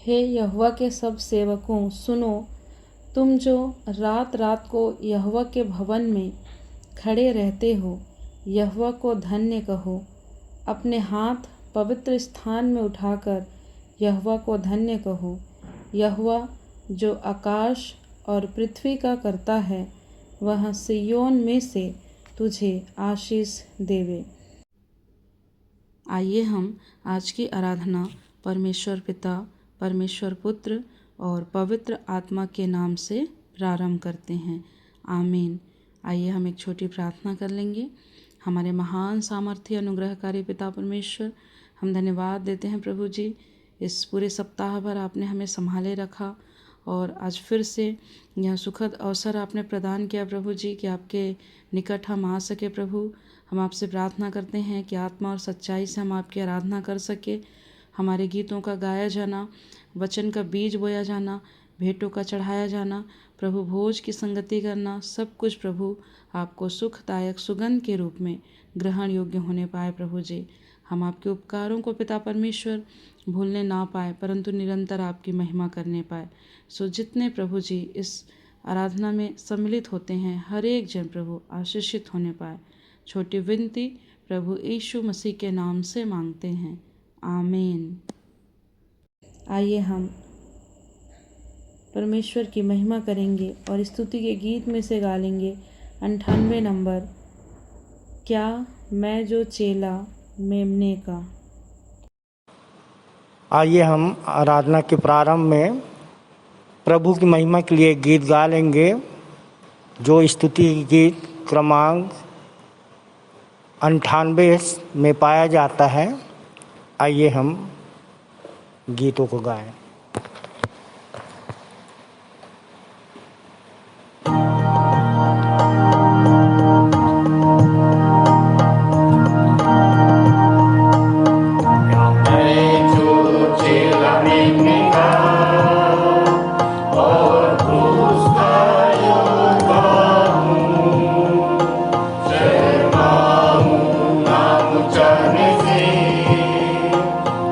हे यहोवा के सब सेवकों, सुनो, तुम जो रात रात को यहोवा के भवन में खड़े रहते हो, यहोवा को धन्य कहो। अपने हाथ पवित्र स्थान में उठाकर यहोवा को धन्य कहो। यहोवा जो आकाश और पृथ्वी का करता है, वह सिय्योन में से तुझे आशीष देवे। आइए हम आज की आराधना परमेश्वर पिता, परमेश्वर पुत्र और पवित्र आत्मा के नाम से प्रारंभ करते हैं। आमीन। आइए हम एक छोटी प्रार्थना कर लेंगे। हमारे महान सामर्थ्य अनुग्रहकारी पिता परमेश्वर, हम धन्यवाद देते हैं प्रभु जी, इस पूरे सप्ताह भर आपने हमें संभाले रखा और आज फिर से यह सुखद अवसर आपने प्रदान किया प्रभु जी कि आपके निकट हम आ सके। प्रभु, हम आपसे प्रार्थना करते हैं कि आत्मा और सच्चाई से हम आपकी आराधना कर सके। हमारे गीतों का गाया जाना, वचन का बीज बोया जाना, भेंटों का चढ़ाया जाना, प्रभु भोज की संगति करना, सब कुछ प्रभु आपको सुखदायक सुगंध के रूप में ग्रहण योग्य होने पाए। प्रभु जी, हम आपके उपकारों को पिता परमेश्वर भूलने ना पाए, परंतु निरंतर आपकी महिमा करने पाए। सो जितने प्रभु जी इस आराधना में सम्मिलित होते हैं, हर एक जन प्रभु आशीषित होने पाए। छोटी विनती प्रभु यीशु मसीह के नाम से मांगते हैं। आमीन। आइए हम परमेश्वर की महिमा करेंगे और स्तुति के गीत में से गा लेंगे 98 नंबर, क्या मैं जो चेला मेमने का। आइए हम आराधना के प्रारंभ में प्रभु की महिमा के लिए गीत गा लेंगे, जो स्तुति गीत क्रमांक 98 में पाया जाता है। आइए हम गीतों को गाएं।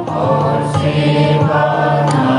और सेवा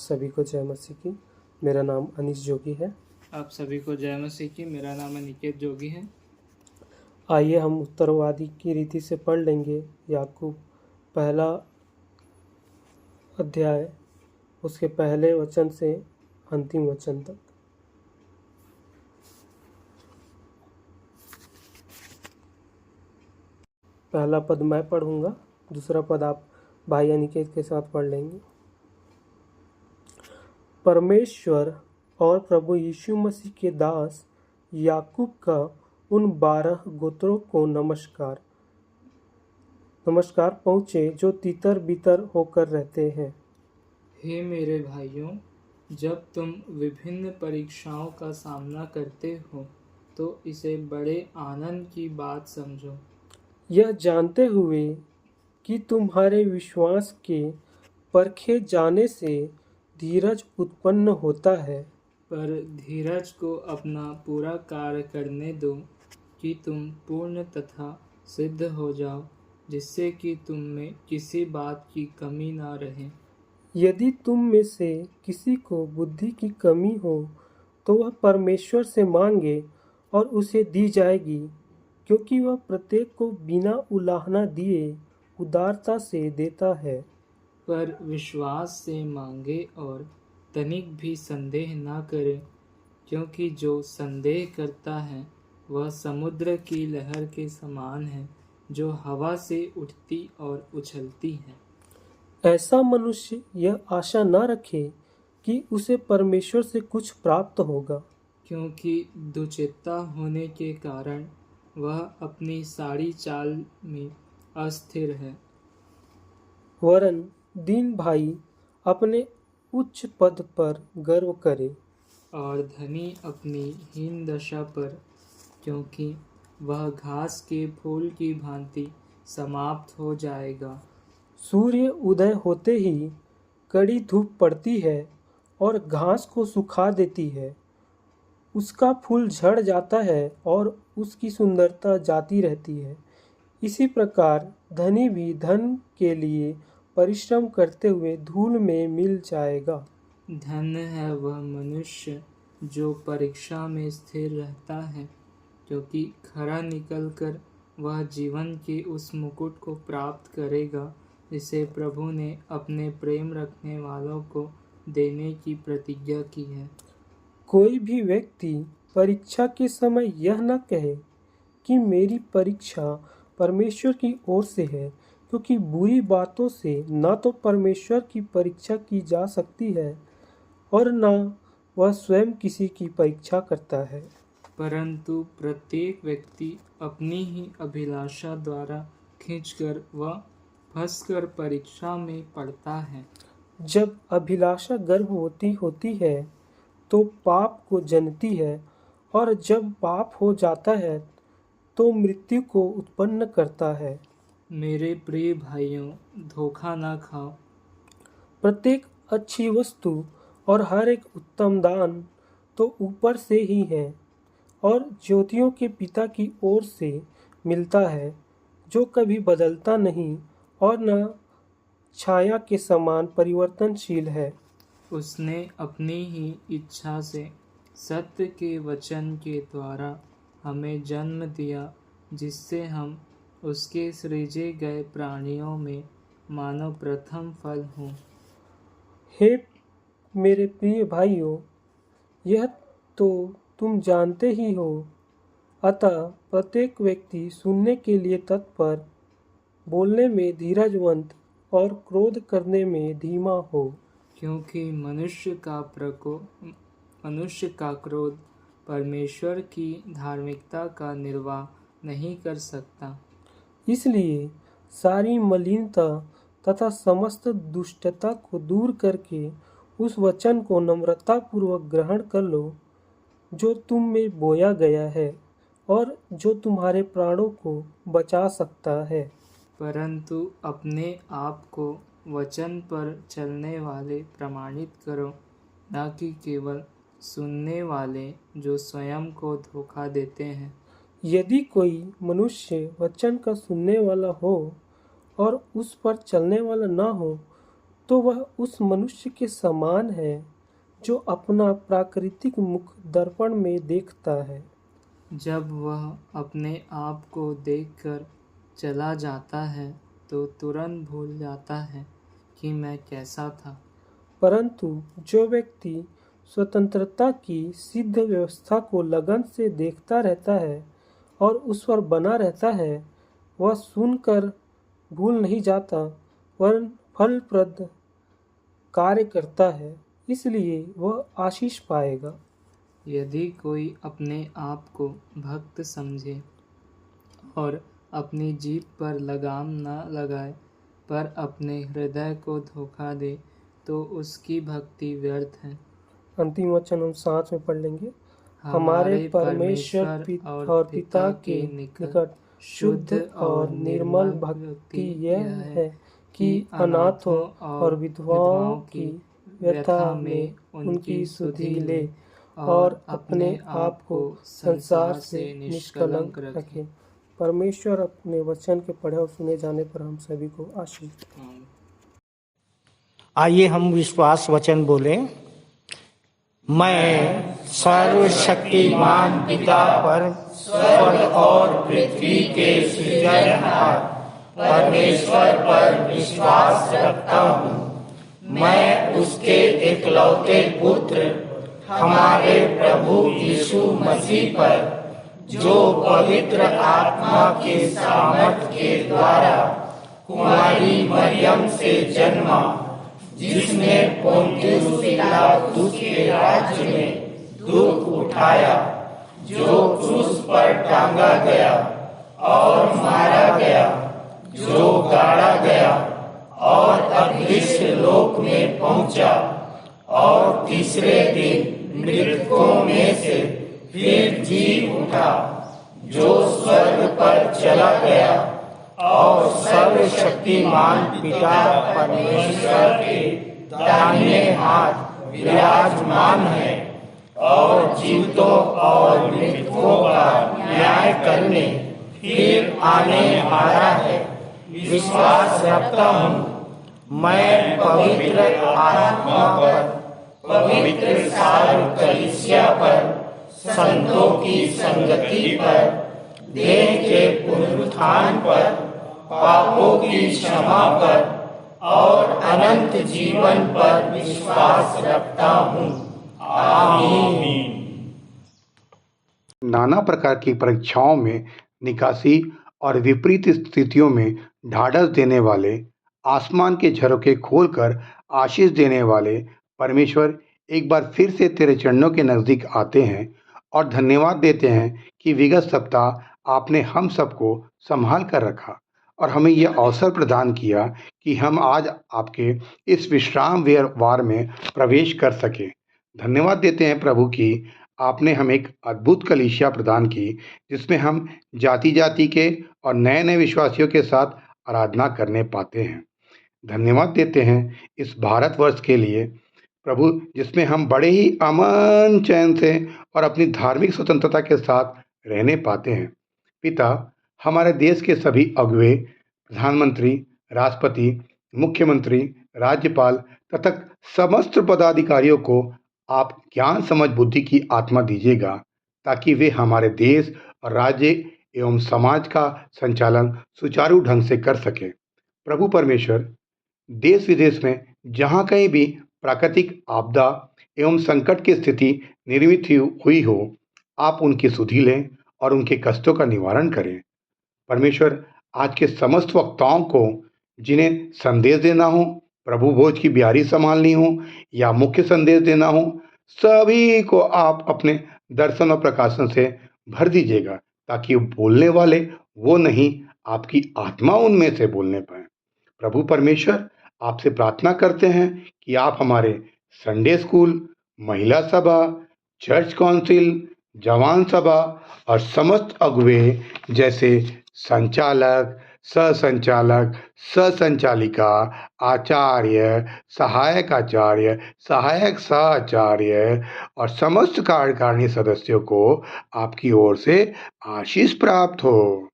सभी को जय मसीह की। मेरा नाम अनीश जोगी है। आप सभी को जय मसीह की। मेरा नाम अनिकेत जोगी है। आइए हम उत्तरवादी की रीति से पढ़ लेंगे याकूब पहला अध्याय, उसके पहले वचन से अंतिम वचन तक। पहला पद मैं पढ़ूंगा, दूसरा पद आप भाई अनिकेत के साथ पढ़ लेंगे। परमेश्वर और प्रभु यीशु मसीह के दास याकूब का उन 12 गोत्रों को नमस्कार पहुँचे जो तितर बितर होकर रहते हैं। हे मेरे भाइयों, जब तुम विभिन्न परीक्षाओं का सामना करते हो तो इसे बड़े आनंद की बात समझो, यह जानते हुए कि तुम्हारे विश्वास के परखे जाने से धीरज उत्पन्न होता है। पर धीरज को अपना पूरा कार्य करने दो कि तुम पूर्ण तथा सिद्ध हो जाओ, जिससे कि तुम में किसी बात की कमी ना रहे। यदि तुम में से किसी को बुद्धि की कमी हो तो वह परमेश्वर से मांगे और उसे दी जाएगी, क्योंकि वह प्रत्येक को बिना उलाहना दिए उदारता से देता है। पर विश्वास से मांगे और तनिक भी संदेह ना करे, क्योंकि जो संदेह करता है वह समुद्र की लहर के समान है, जो हवा से उठती और उछलती है। ऐसा मनुष्य यह आशा न रखे कि उसे परमेश्वर से कुछ प्राप्त होगा, क्योंकि दुचित्ता होने के कारण वह अपनी सारी चाल में अस्थिर है। वरन दीन भाई अपने उच्च पद पर गर्व करे और धनी अपनी हीन दशा पर, क्योंकि वह घास के फूल की भांति समाप्त हो जाएगा। सूर्य उदय होते ही कड़ी धूप पड़ती है और घास को सुखा देती है, उसका फूल झड़ जाता है और उसकी सुंदरता जाती रहती है। इसी प्रकार धनी भी धन के लिए परिश्रम करते हुए धूल में मिल जाएगा। धन्य है वह मनुष्य जो परीक्षा में स्थिर रहता है, क्योंकि खरा निकलकर वह जीवन के उस मुकुट को प्राप्त करेगा जिसे प्रभु ने अपने प्रेम रखने वालों को देने की प्रतिज्ञा की है। कोई भी व्यक्ति परीक्षा के समय यह न कहे कि मेरी परीक्षा परमेश्वर की ओर से है, क्योंकि बुरी बातों से न तो परमेश्वर की परीक्षा की जा सकती है और न वह स्वयं किसी की परीक्षा करता है। परंतु प्रत्येक व्यक्ति अपनी ही अभिलाषा द्वारा खींचकर व फंसकर परीक्षा में पड़ता है। जब अभिलाषा गर्भवती होती है तो पाप को जनती है, और जब पाप हो जाता है तो मृत्यु को उत्पन्न करता है। मेरे प्रिय भाइयों, धोखा ना खाओ। प्रत्येक अच्छी वस्तु और हर एक उत्तम दान तो ऊपर से ही है और ज्योतियों के पिता की ओर से मिलता है, जो कभी बदलता नहीं और न छाया के समान परिवर्तनशील है। उसने अपनी ही इच्छा से सत्य के वचन के द्वारा हमें जन्म दिया, जिससे हम उसके सृजे गए प्राणियों में मानव प्रथम फल हों। हे मेरे प्रिय भाइयों, यह तो तुम जानते ही हो, अतः प्रत्येक व्यक्ति सुनने के लिए तत्पर, बोलने में धीरजवंत और क्रोध करने में धीमा हो, क्योंकि मनुष्य का क्रोध परमेश्वर की धार्मिकता का निर्वाह नहीं कर सकता। इसलिए सारी मलिनता तथा समस्त दुष्टता को दूर करके उस वचन को नम्रतापूर्वक ग्रहण कर लो जो तुम में बोया गया है और जो तुम्हारे प्राणों को बचा सकता है। परंतु अपने आप को वचन पर चलने वाले प्रमाणित करो, न कि केवल सुनने वाले जो स्वयं को धोखा देते हैं। यदि कोई मनुष्य वचन का सुनने वाला हो और उस पर चलने वाला ना हो, तो वह उस मनुष्य के समान है जो अपना प्राकृतिक मुख दर्पण में देखता है। जब वह अपने आप को देखकर चला जाता है तो तुरंत भूल जाता है कि मैं कैसा था। परंतु जो व्यक्ति स्वतंत्रता की सिद्ध व्यवस्था को लगन से देखता रहता है और उस पर बना रहता है, वह सुनकर भूल नहीं जाता वरन फलप्रद कार्य करता है, इसलिए वह आशीष पाएगा। यदि कोई अपने आप को भक्त समझे और अपनी जीभ पर लगाम न लगाए पर अपने हृदय को धोखा दे तो उसकी भक्ति व्यर्थ है। अंतिम वचन हम साथ में पढ़ लेंगे। हमारे परमेश्वर और पिता के निकट शुद्ध और निर्मल भक्ति यह है कि अनाथों और विधवाओं की व्यथा में उनकी सुधि ले और अपने आप को संसार से निष्कलंक रखे। परमेश्वर अपने वचन के पढ़े और सुने जाने पर हम सभी को आशीष दे। आइए हम विश्वास वचन बोलें। मैं सर्वशक्तिमान पिता पर स्वर्ग और पृथ्वी के सृजनहार परमेश्वर पर विश्वास रखता हूँ। मैं उसके एकलौते पुत्र हमारे प्रभु यीशु मसीह पर, जो पवित्र आत्मा के सामर्थ के द्वारा कुमारी मरियम से जन्मा, जिसने पोंतियुस पिलातुस के राज्य में दुख उठाया, जो क्रूस पर टांगा गया और मारा गया, जो गाड़ा गया और अदृश्य लोक में पहुंचा और तीसरे दिन मृतकों में से फिर जी उठा, जो स्वर्ग पर चला गया और सर्वशक्तिमान पिता परमेश्वर के दाहिने हाथ विराजमान है और जीवितों और मृतकों का न्याय करने फिर आने वाला है। विश्वास रखता हूँ मैं पवित्र आत्मा पर, पवित्र सार्व कलीसिया पर, संतों की संगति पर, देह के पुनरुत्थान पर, पापों की क्षमा पर और अनंत जीवन पर विश्वास रखता हूँ। आमीन। नाना प्रकार की परीक्षाओं में निकासी और विपरीत स्थितियों में ढाढ़स देने वाले, आसमान के झरोखे खोलकर आशीष देने वाले परमेश्वर एक बार फिर से तेरे चरणों के नज़दीक आते हैं और धन्यवाद देते हैं कि विगत सप्ताह आपने हम सबको संभाल कर रखा और हमें यह अवसर प्रदान किया कि हम आज आपके इस विश्राम वार में प्रवेश कर सकें। धन्यवाद देते हैं प्रभु कि आपने हमें एक अद्भुत कलीसिया प्रदान की, जिसमें हम जाति जाति के और नए नए विश्वासियों के साथ आराधना करने पाते हैं। धन्यवाद देते हैं इस भारतवर्ष के लिए प्रभु, जिसमें हम बड़े ही अमन चैन से और अपनी धार्मिक स्वतंत्रता के साथ रहने पाते हैं। पिता, हमारे देश के सभी अगुवे, प्रधानमंत्री, राष्ट्रपति, मुख्यमंत्री, राज्यपाल तथा समस्त पदाधिकारियों को आप ज्ञान समझ बुद्धि की आत्मा दीजिएगा, ताकि वे हमारे देश और राज्य एवं समाज का संचालन सुचारू ढंग से कर सकें। प्रभु परमेश्वर, देश विदेश में जहाँ कहीं भी प्राकृतिक आपदा एवं संकट की स्थिति निर्मित हुई हो, आप उनकी सुधि लें और उनके कष्टों का निवारण करें। परमेश्वर, आज के समस्त वक्ताओं को जिन्हें संदेश देना हो, प्रभु भोज की ब्यारी संभालनी हो या मुख्य संदेश देना हो, सभी को आप अपने दर्शन और प्रकाशन से भर दीजिएगा, ताकि वो बोलने वाले वो नहीं, आपकी आत्मा उनमें से बोलने पाए। प्रभु परमेश्वर, आपसे प्रार्थना करते हैं कि आप हमारे संडे स्कूल, महिला सभा, चर्च काउंसिल, जवान सभा और समस्त अगुवे जैसे संचालक, सहसंचालक, सहसंचालिका, आचार्य, सहायक आचार्य, सहायक सहाचार्य और समस्त कार्यकारिणी सदस्यों को आपकी ओर से आशीष प्राप्त हो।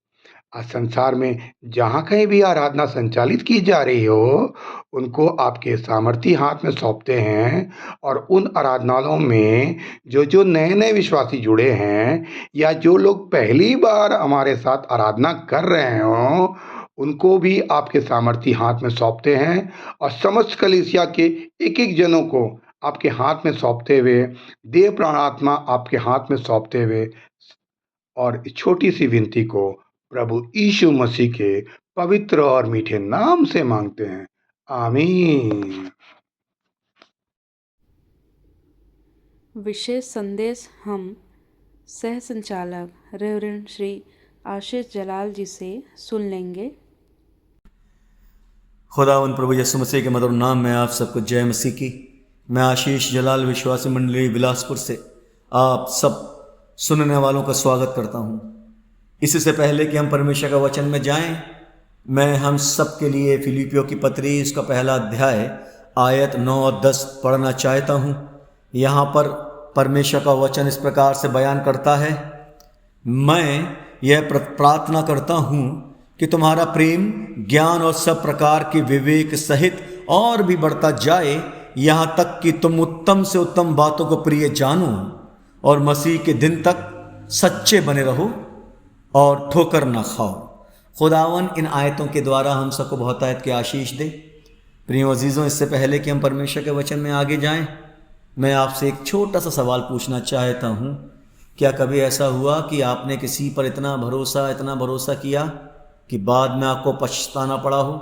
आज संसार में जहाँ कहीं भी आराधना संचालित की जा रही हो, उनको आपके सामर्थी हाथ में सौंपते हैं और उन आराधनालयों में जो नए-नए विश्वासी जुड़े हैं या जो लोग पहली बार हमारे साथ आराधना कर रहे हों, उनको भी आपके सामर्थी हाथ में सौंपते हैं और समस्त कलीसिया के एक-एक जनों को आपके हाथ में सौंपते हुए, देह प्राण आत्मा आपके हाथ में सौंपते हुए और इस छोटी-सी विनती को प्रभु यीशु मसीह के पवित्र और मीठे नाम से माँगते हैं। आमीन। विशेष संदेश हम सह संचालक रेवरेंड श्री आशीष जलाल जी से सुन लेंगे। खुदावंद प्रभु यीशु मसीह के मधुर नाम में आप सबको जय मसीह की। मैं आशीष जलाल विश्वासी मंडली बिलासपुर से आप सब सुनने वालों का स्वागत करता हूँ। इससे पहले कि हम परमेश्वर का वचन में जाएं, मैं हम सब के लिए फिलिपियों की पत्री इसका पहला अध्याय आयत 9 और 10 पढ़ना चाहता हूँ। यहाँ पर परमेश्वर का वचन इस प्रकार से बयान करता है, मैं यह प्रार्थना करता हूँ कि तुम्हारा प्रेम ज्ञान और सब प्रकार के विवेक सहित और भी बढ़ता जाए, यहाँ तक कि तुम उत्तम से उत्तम बातों को प्रिय जानो और मसीह के दिन तक सच्चे बने रहो और ठोकर ना खाओ। खुदावन इन आयतों के द्वारा हम सबको बहुत आयत की आशीष दे। प्रिय अजीज़ों, इससे पहले कि हम परमेश्वर के वचन में आगे जाएं, मैं आपसे एक छोटा सा सवाल पूछना चाहता हूँ। क्या कभी ऐसा हुआ कि आपने किसी पर इतना भरोसा किया कि बाद में आपको पछताना पड़ा हो?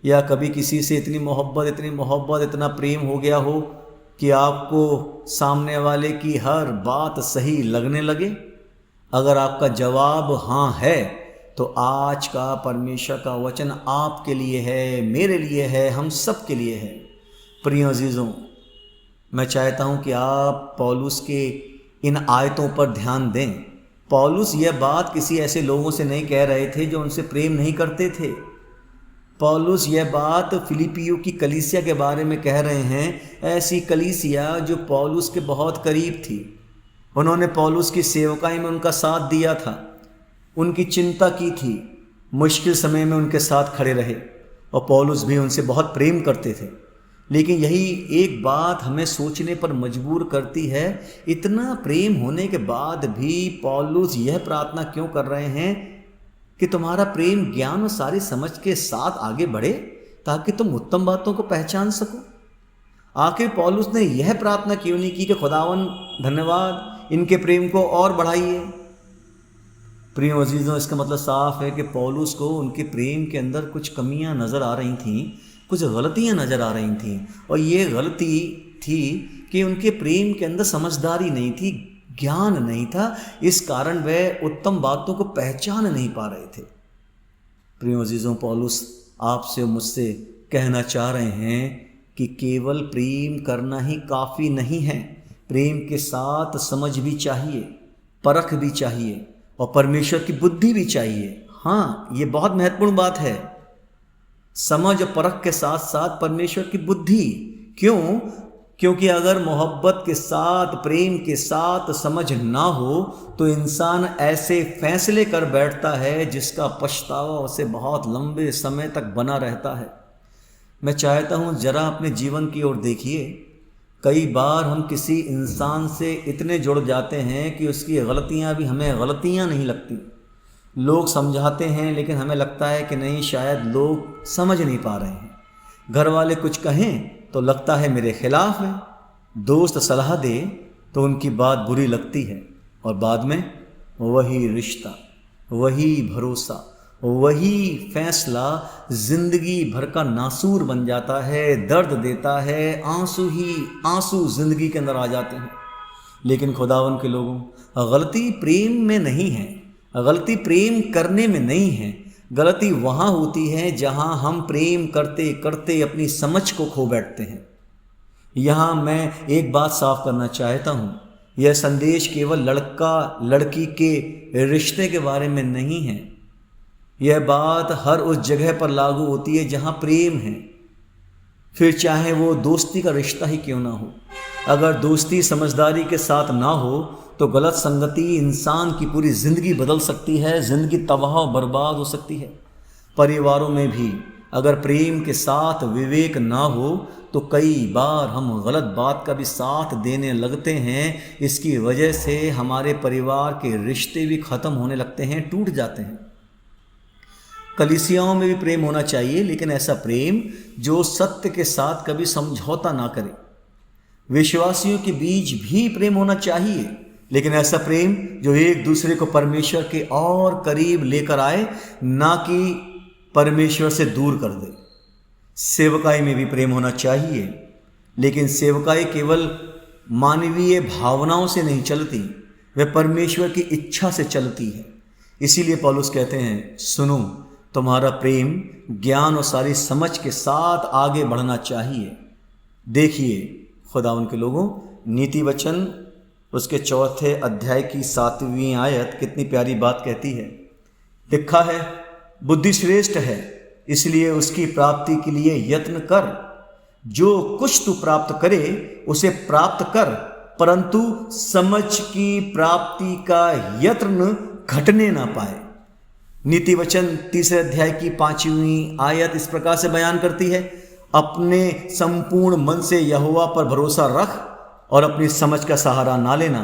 या कभी किसी से इतनी मोहब्बत इतना प्रेम हो गया हो कि आपको सामने वाले की हर बात सही लगने लगे? अगर आपका जवाब हाँ है, तो आज का परमेश्वर का वचन आपके लिए है, मेरे लिए है, हम सब के लिए है। प्रिय अजीज़ों, मैं चाहता हूँ कि आप पौलुस के इन आयतों पर ध्यान दें। पौलुस यह बात किसी ऐसे लोगों से नहीं कह रहे थे जो उनसे प्रेम नहीं करते थे। पौलुस यह बात फिलिपियों की कलीसिया के बारे में कह रहे हैं, ऐसी कलीसिया जो पौलुस के बहुत करीब थी। उन्होंने पौलुस की सेवकाई में उनका साथ दिया था, उनकी चिंता की थी, मुश्किल समय में उनके साथ खड़े रहे और पौलुस भी उनसे बहुत प्रेम करते थे। लेकिन यही एक बात हमें सोचने पर मजबूर करती है, इतना प्रेम होने के बाद भी पौलुस यह प्रार्थना क्यों कर रहे हैं कि तुम्हारा प्रेम ज्ञान और सारी समझ के साथ आगे बढ़े ताकि तुम उत्तम बातों को पहचान सको। आखिर पौलुस ने यह प्रार्थना क्यों नहीं की कि खुदावन धन्यवाद, इनके प्रेम को और बढ़ाइए? प्रिय अजीज़ों, इसका मतलब साफ है कि पौलुस को उनके प्रेम के अंदर कुछ कमियां नज़र आ रही थीं, कुछ गलतियां नज़र आ रही थीं। और ये गलती थी कि उनके प्रेम के अंदर समझदारी नहीं थी, ज्ञान नहीं था। इस कारण वे उत्तम बातों को पहचान नहीं पा रहे थे। प्रिय अजीज़ों, पौलुस आपसे मुझसे कहना चाह रहे हैं कि केवल प्रेम करना ही काफ़ी नहीं है, प्रेम के साथ समझ भी चाहिए, परख भी चाहिए और परमेश्वर की बुद्धि भी चाहिए। हाँ, ये बहुत महत्वपूर्ण बात है, समझ और परख के साथ साथ परमेश्वर की बुद्धि। क्यों? क्योंकि अगर मोहब्बत के साथ, प्रेम के साथ समझ ना हो तो इंसान ऐसे फैसले कर बैठता है जिसका पछतावा उसे बहुत लंबे समय तक बना रहता है। मैं चाहता हूँ जरा अपने जीवन की ओर देखिए। कई बार हम किसी इंसान से इतने जुड़ जाते हैं कि उसकी गलतियाँ भी हमें गलतियाँ नहीं लगती। लोग समझाते हैं लेकिन हमें लगता है कि नहीं, शायद लोग समझ नहीं पा रहे हैं। घर वाले कुछ कहें तो लगता है मेरे खिलाफ है, दोस्त सलाह दे तो उनकी बात बुरी लगती है, और बाद में वही रिश्ता, वही भरोसा, वही फैसला जिंदगी भर का नासूर बन जाता है, दर्द देता है, आंसू ही आंसू जिंदगी के अंदर आ जाते हैं। लेकिन खुदावन के लोगों, गलती प्रेम में नहीं है, गलती प्रेम करने में नहीं है। गलती वहाँ होती है जहाँ हम प्रेम करते करते अपनी समझ को खो बैठते हैं। यहाँ मैं एक बात साफ करना चाहता हूँ, यह संदेश केवल लड़का लड़की के रिश्ते के बारे में नहीं है। यह बात हर उस जगह पर लागू होती है जहाँ प्रेम है, फिर चाहे वो दोस्ती का रिश्ता ही क्यों ना हो। अगर दोस्ती समझदारी के साथ ना हो तो गलत संगति इंसान की पूरी ज़िंदगी बदल सकती है, ज़िंदगी तबाह और बर्बाद हो सकती है। परिवारों में भी अगर प्रेम के साथ विवेक ना हो तो कई बार हम गलत बात का भी साथ देने लगते हैं। इसकी वजह से हमारे परिवार के रिश्ते भी ख़त्म होने लगते हैं, टूट जाते हैं। कलीसियाओं में भी प्रेम होना चाहिए, लेकिन ऐसा प्रेम जो सत्य के साथ कभी समझौता ना करे। विश्वासियों के बीच भी प्रेम होना चाहिए, लेकिन ऐसा प्रेम जो एक दूसरे को परमेश्वर के और करीब लेकर आए, ना कि परमेश्वर से दूर कर दे। सेवकाई में भी प्रेम होना चाहिए, लेकिन सेवकाई केवल मानवीय भावनाओं से नहीं चलती, वह परमेश्वर की इच्छा से चलती है। इसीलिए पौलुस कहते हैं, सुनो, तुम्हारा प्रेम ज्ञान और सारी समझ के साथ आगे बढ़ना चाहिए। देखिए खुदावन के लोगों, नीति वचन उसके 4 अध्याय की 7वीं आयत कितनी प्यारी बात कहती है। लिखा है, बुद्धि श्रेष्ठ है, इसलिए उसकी प्राप्ति के लिए यत्न कर। जो कुछ तू प्राप्त करे उसे प्राप्त कर, परंतु समझ की प्राप्ति का यत्न घटने ना पाए। नीति वचन 3 अध्याय की 5वीं आयत इस प्रकार से बयान करती है, अपने संपूर्ण मन से यहोवा पर भरोसा रख और अपनी समझ का सहारा ना लेना।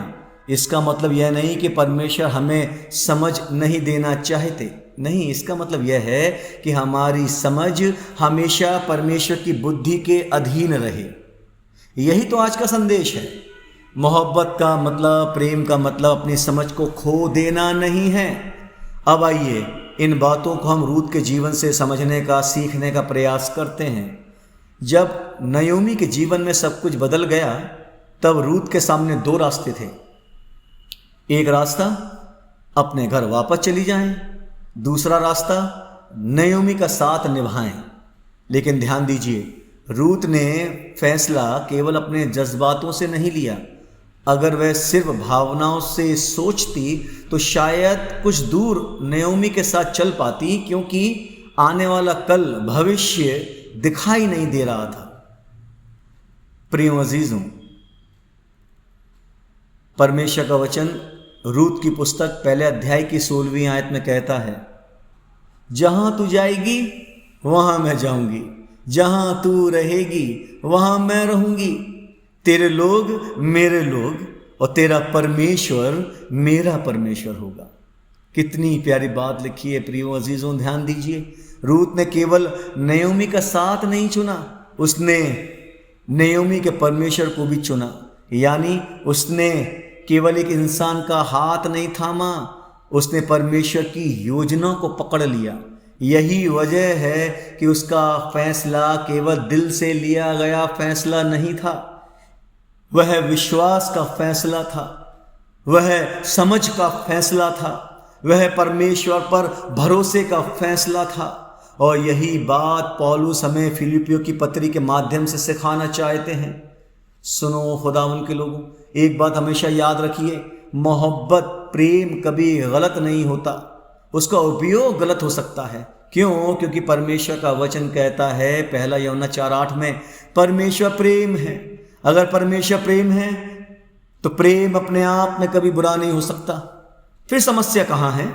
इसका मतलब यह नहीं कि परमेश्वर हमें समझ नहीं देना चाहते, नहीं, इसका मतलब यह है कि हमारी समझ हमेशा परमेश्वर की बुद्धि के अधीन रहे। यही तो आज का संदेश है। मोहब्बत का मतलब, प्रेम का मतलब अपनी समझ को खो देना नहीं है। अब आइए इन बातों को हम रूत के जीवन से समझने का, सीखने का प्रयास करते हैं। जब नयोमी के जीवन में सब कुछ बदल गया, तब रूत के सामने 2 रास्ते थे। एक रास्ता अपने घर वापस चली जाएं, दूसरा रास्ता नयोमी का साथ निभाएं। लेकिन ध्यान दीजिए, रूत ने फैसला केवल अपने जज्बातों से नहीं लिया। अगर वह सिर्फ भावनाओं से सोचती तो शायद कुछ दूर नयोमी के साथ चल पाती, क्योंकि आने वाला कल, भविष्य दिखाई नहीं दे रहा था। प्रिय अजीजों, परमेश्वर का वचन रूत की पुस्तक 1 अध्याय की 16वीं आयत में कहता है, जहां तू जाएगी वहां मैं जाऊंगी, जहां तू रहेगी वहां मैं रहूंगी। तेरे लोग मेरे लोग और तेरा परमेश्वर मेरा परमेश्वर होगा। कितनी प्यारी बात लिखी है प्रियो अजीजों, ध्यान दीजिए। रूत ने केवल नयोमी का साथ नहीं चुना, उसने नयोमी के परमेश्वर को भी चुना। यानी उसने केवल एक इंसान का हाथ नहीं थामा, उसने परमेश्वर की योजना को पकड़ लिया। यही वजह है कि उसका फैसला केवल दिल से लिया गया फैसला नहीं था, वह विश्वास का फैसला था, वह समझ का फैसला था, वह परमेश्वर पर भरोसे का फैसला था। और यही बात पौलुस हमें फिलिपियों की पत्री के माध्यम से सिखाना चाहते हैं। सुनो खुदावन के लोगों, एक बात हमेशा याद रखिए, मोहब्बत, प्रेम कभी गलत नहीं होता, उसका उपयोग गलत हो सकता है। क्यों? क्योंकि परमेश्वर का वचन कहता है 1 यूहन्ना 4:8 में, परमेश्वर प्रेम है। अगर परमेश्वर प्रेम है तो प्रेम अपने आप में कभी बुरा नहीं हो सकता। फिर समस्या कहाँ है?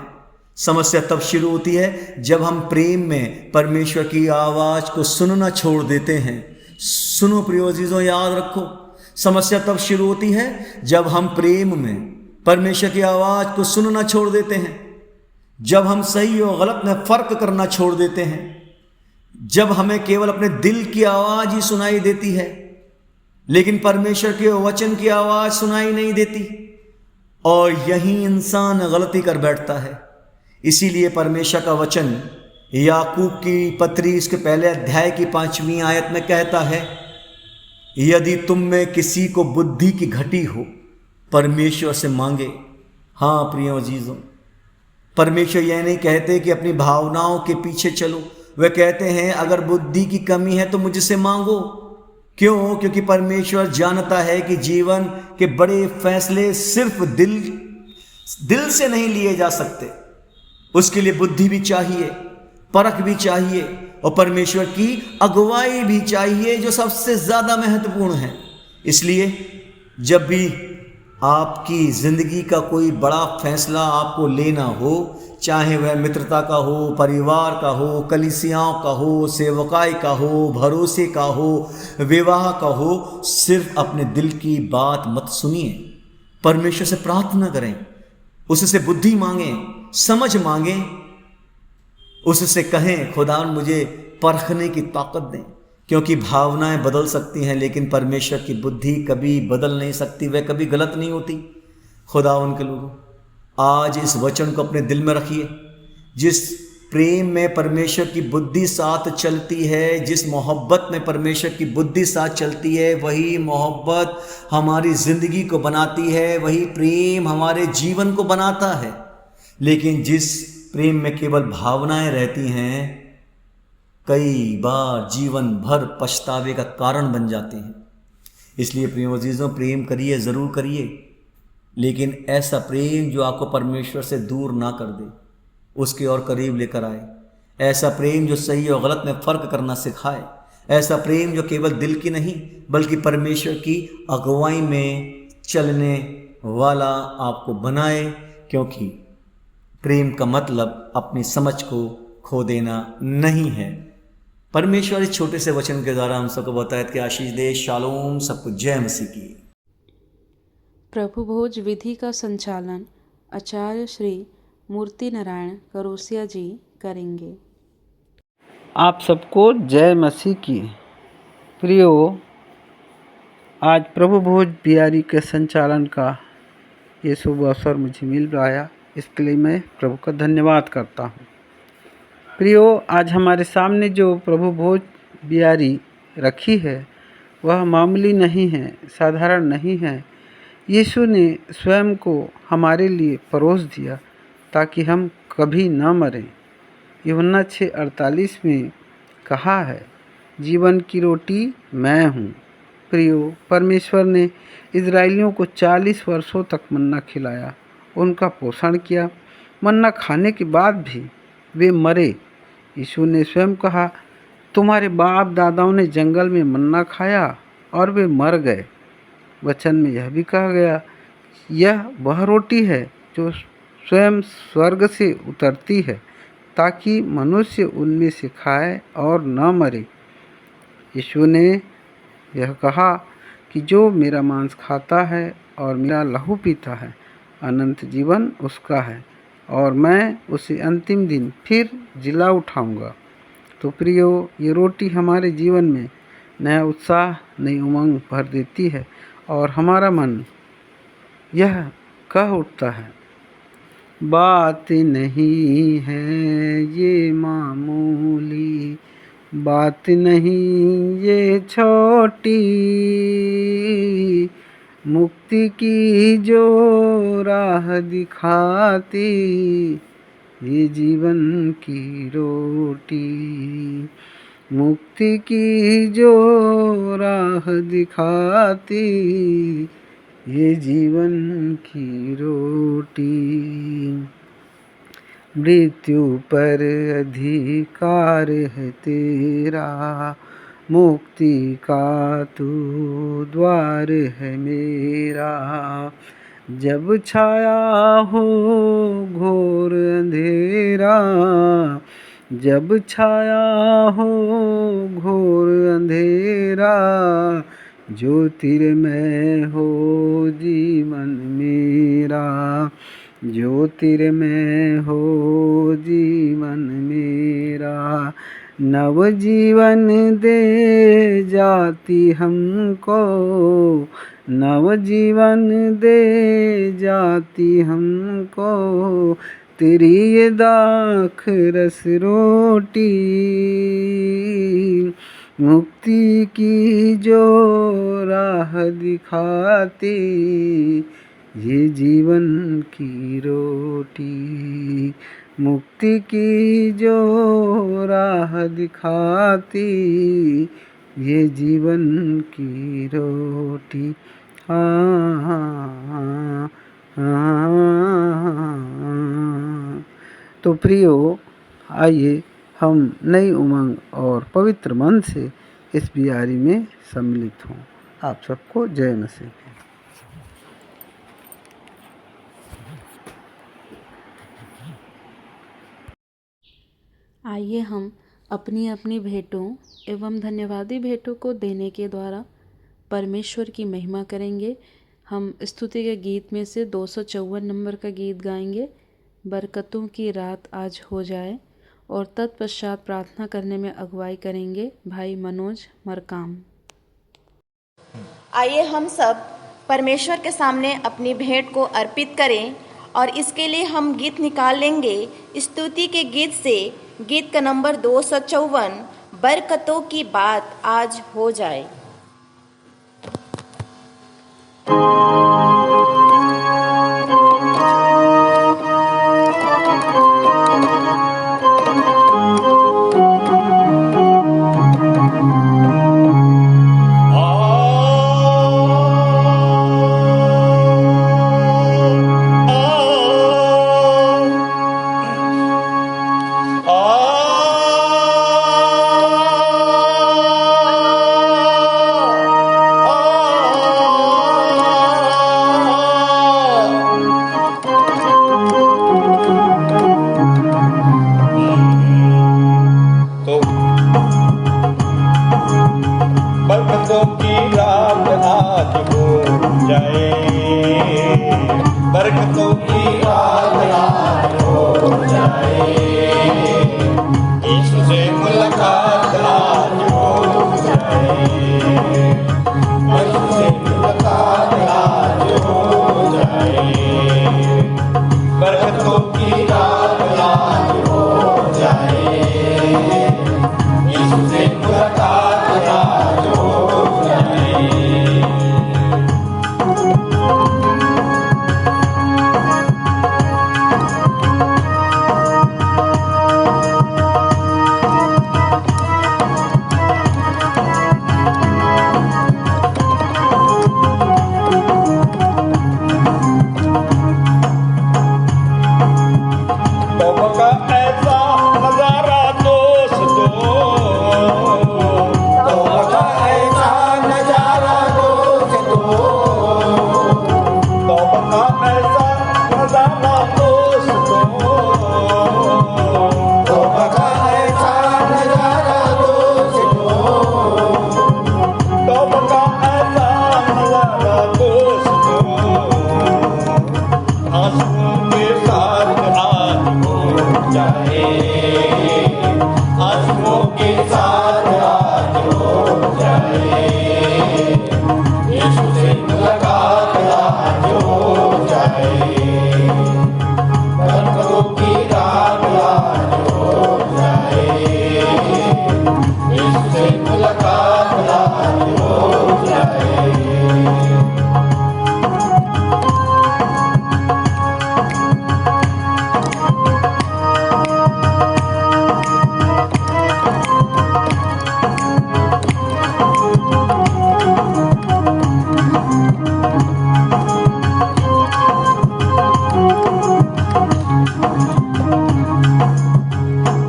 समस्या तब शुरू होती है जब हम प्रेम में परमेश्वर की आवाज़ को सुनना छोड़ देते हैं। सुनो प्रियो अजीजों, याद रखो, समस्या तब शुरू होती है जब हम प्रेम में परमेश्वर की आवाज़ को सुनना छोड़ देते हैं, जब हम सही और गलत में फ़र्क करना छोड़ देते हैं, जब हमें केवल अपने दिल की आवाज़ ही सुनाई देती है लेकिन परमेश्वर के वचन की आवाज़ सुनाई नहीं देती, और यही इंसान गलती कर बैठता है। इसीलिए परमेश्वर का वचन याकूब की पत्री इसके 1 अध्याय की 5वीं आयत में कहता है, यदि तुम में किसी को बुद्धि की घटी हो परमेश्वर से मांगे। हाँ प्रिय अजीजों, परमेश्वर यह नहीं कहते कि अपनी भावनाओं के पीछे चलो, वे कहते हैं अगर बुद्धि की कमी है तो मुझसे मांगो। क्यों? क्योंकि परमेश्वर जानता है कि जीवन के बड़े फैसले सिर्फ दिल से नहीं लिए जा सकते, उसके लिए बुद्धि भी चाहिए, परख भी चाहिए और परमेश्वर की अगुवाई भी चाहिए, जो सबसे ज़्यादा महत्वपूर्ण है। इसलिए जब भी आपकी ज़िंदगी का कोई बड़ा फैसला आपको लेना हो, चाहे वह मित्रता का हो, परिवार का हो, कलीसियाओं का हो, सेवकाई का हो, भरोसे का हो, विवाह का हो, सिर्फ अपने दिल की बात मत सुनिए। परमेश्वर से प्रार्थना करें, उससे बुद्धि मांगें, समझ मांगें, उससे कहें खुदा मुझे परखने की ताकत दें, क्योंकि भावनाएं बदल सकती हैं लेकिन परमेश्वर की बुद्धि कभी बदल नहीं सकती, वह कभी गलत नहीं होती। खुदा उनके लोगों, आज इस वचन को अपने दिल में रखिए। जिस प्रेम में परमेश्वर की बुद्धि साथ चलती है, जिस मोहब्बत में परमेश्वर की बुद्धि साथ चलती है, वही मोहब्बत हमारी ज़िंदगी को बनाती है, वही प्रेम हमारे जीवन को बनाता है। लेकिन जिस प्रेम में केवल भावनाएं रहती हैं, कई बार जीवन भर पछतावे का कारण बन जाते हैं। इसलिए प्रिय अजीजों, प्रेम करिए, ज़रूर करिए, लेकिन ऐसा प्रेम जो आपको परमेश्वर से दूर ना कर दे, उसके और करीब लेकर आए। ऐसा प्रेम जो सही और गलत में फ़र्क करना सिखाए। ऐसा प्रेम जो केवल दिल की नहीं बल्कि परमेश्वर की अगुवाई में चलने वाला आपको बनाए, क्योंकि प्रेम का मतलब अपनी समझ को खो देना नहीं है। परमेश्वर इस छोटे से वचन के द्वारा हम सबको बताया कि आशीष दे। शालोम, सबको जय मसीह की। प्रभु भोज विधि का संचालन आचार्य श्री मूर्ति नारायण करोसिया जी करेंगे। आप सबको जय मसीह की। प्रियो, आज प्रभु भोज बिहारी के संचालन का ये शुभ अवसर मुझे मिल रहा, इसके लिए मैं प्रभु का धन्यवाद करता हूँ। प्रियो, आज हमारे सामने जो प्रभु भोज बिहारी रखी है वह मामूली नहीं है, साधारण नहीं है। यीशु ने स्वयं को हमारे लिए परोस दिया ताकि हम कभी न मरें। यूहन्ना 6:48 में कहा है, जीवन की रोटी मैं हूँ। प्रियो, परमेश्वर ने इजरायलियों को 40 वर्षों तक मन्ना खिलाया, उनका पोषण किया। मन्ना खाने के बाद भी वे मरे। यीशु ने स्वयं कहा, तुम्हारे बाप दादाओं ने जंगल में मन्ना खाया और वे मर गए। वचन में यह भी कहा गया, यह वह रोटी है जो स्वयं स्वर्ग से उतरती है ताकि मनुष्य उनमें से खाए और न मरे। यीशु ने यह कहा कि जो मेरा मांस खाता है और मेरा लहू पीता है, अनंत जीवन उसका है और मैं उसे अंतिम दिन फिर जिला उठाऊंगा। तो प्रियो, ये रोटी हमारे जीवन में नया उत्साह, नई उमंग भर देती है और हमारा मन यह कह उठता है, बात नहीं है ये मामूली, बात नहीं ये छोटी, मुक्ति की जो राह दिखाती, ये जीवन की रोटी। मुक्ति की जो राह दिखाती, ये जीवन की रोटी। मृत्यु पर अधिकार है तेरा, मुक्ति का तू द्वार है मेरा। जब छाया हो घोर अंधेरा, जब छाया हो घोर अंधेरा, ज्योतिर्मय हो जीवन मेरा, ज्योतिर्मय हो जीवन मेरा। नव जीवन दे जाती हमको, नव जीवन दे जाती हमको, तेरी ये दाख रस रोटी। मुक्ति की जो राह दिखाती, ये जीवन की रोटी। मुक्ति की जो राह दिखाती, ये जीवन की रोटी। हाँ। तो प्रियो, आइए हम नई उमंग और पवित्र मन से इस बियारी में सम्मिलित हों। आप सबको जय मसीह। आइए हम अपनी अपनी भेंटों एवं धन्यवादी भेंटों को देने के द्वारा परमेश्वर की महिमा करेंगे। हम स्तुति के गीत में से 254 नंबर का गीत गाएंगे, बरकतों की रात आज हो जाए, और तत्पश्चात प्रार्थना करने में अगुवाई करेंगे भाई मनोज मरकाम। आइए हम सब परमेश्वर के सामने अपनी भेंट को अर्पित करें और इसके लिए हम गीत निकाल लेंगे स्तुति के गीत से, गीत का नंबर 254, बरकतों की बात आज हो जाए। बरकतों की रात आज हो जाए, बरकतों की रात आज हो जाए, यीशु से मुलाकात आज हो जाए, यीशु से मुलाकात आज हो जाए, बरकतों की रात आज हो जाए, यीशु से मुलाकात आज हो जाए। तौबा का ऐसा नजारा दोस्तों, तौबा का ऐसा नजारा दोस्तों, तौबा का ऐसा नजारा दोस्तों, तौबा का ऐसा नजारा दोस्तों, तौबा का ऐसा नजारा दोस्तों, आंसुओं के साथ आज हो जाए, आंसुओं के साथ आज हो जाए, यीशु से मुलाकात आज हो जाए, बरकतों की रात आज हो जाए, यीशु से मुलाकात आज हो जाए।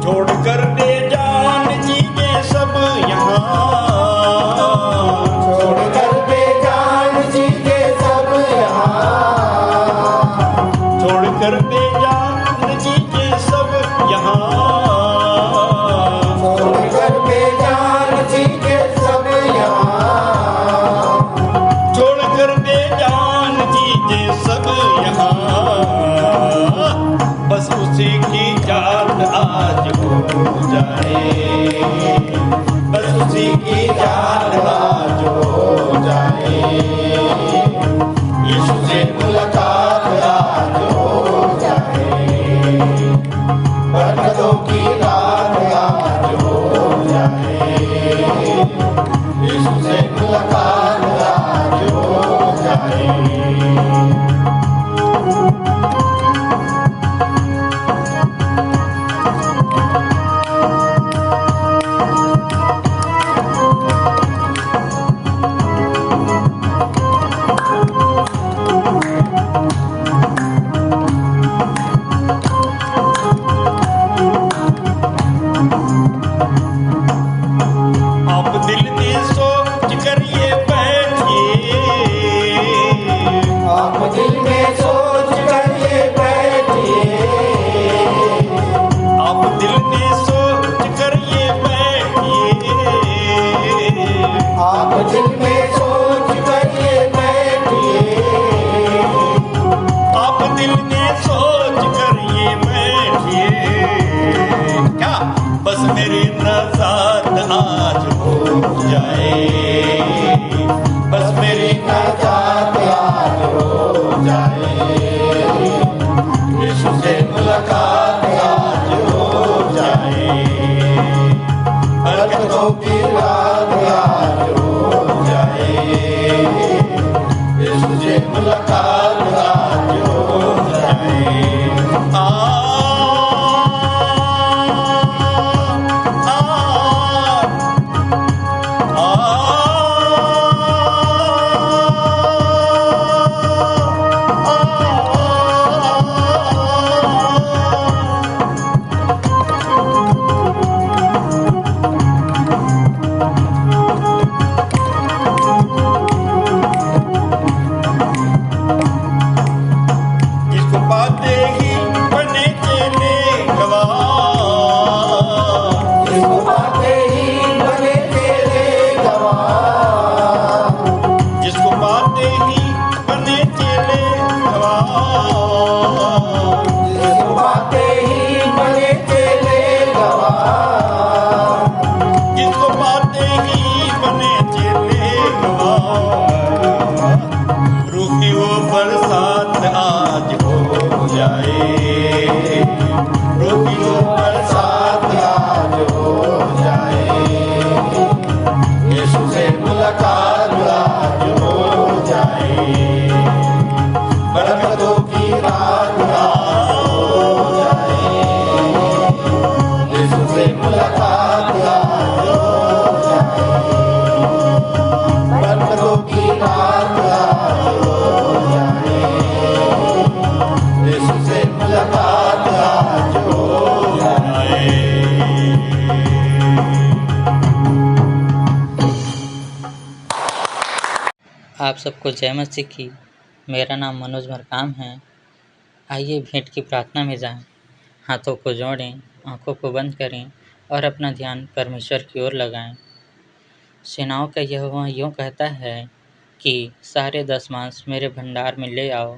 छोड़कर दे जान चीजें सब यहाँ, छोड़कर दे जान चीजें सब यहाँ, छोड़कर दे जान चीजें सब यहाँ, छोड़कर दे जान चीजें सब यहाँ, छोड़कर दे जान चीजें सब यहाँ, बस उसी की याद आज हो जाए, बस उसी की याद आज हो जाए, यीशु से मुलाकात आज हो जाए, बरकतों की रात आज हो जाए, यीशु से मुलाकात आज हो जाए। बने चेले गवाह, जिसको पाते ही बने चेले गवाह, जिसको पाते ही बने चेले गवाह, जिसको पाते ही बने चेले गवाह, जिसको पाते ही बने चेले गवाह। रूखी वो बरसात आज हो जाए, रूखी वो बरसात आज हो जाए, यीशु से मुलाकात आज हो जाए, बरकतों की रात आज हो जाए, यीशु से मुलाकात आज हो जाए, बरकतों की रात आज हो जाए, यीशु से मुलाकात आज हो जाए। आप सबको जय मसीह की। मेरा नाम मनोज मरकाम है। आइए भेंट की प्रार्थना में जाएं। हाथों को जोड़ें, आंखों को बंद करें और अपना ध्यान परमेश्वर की ओर लगाएं। सेनाओं का यहोवा यूँ कहता है कि सारे दशमांश मेरे भंडार में ले आओ,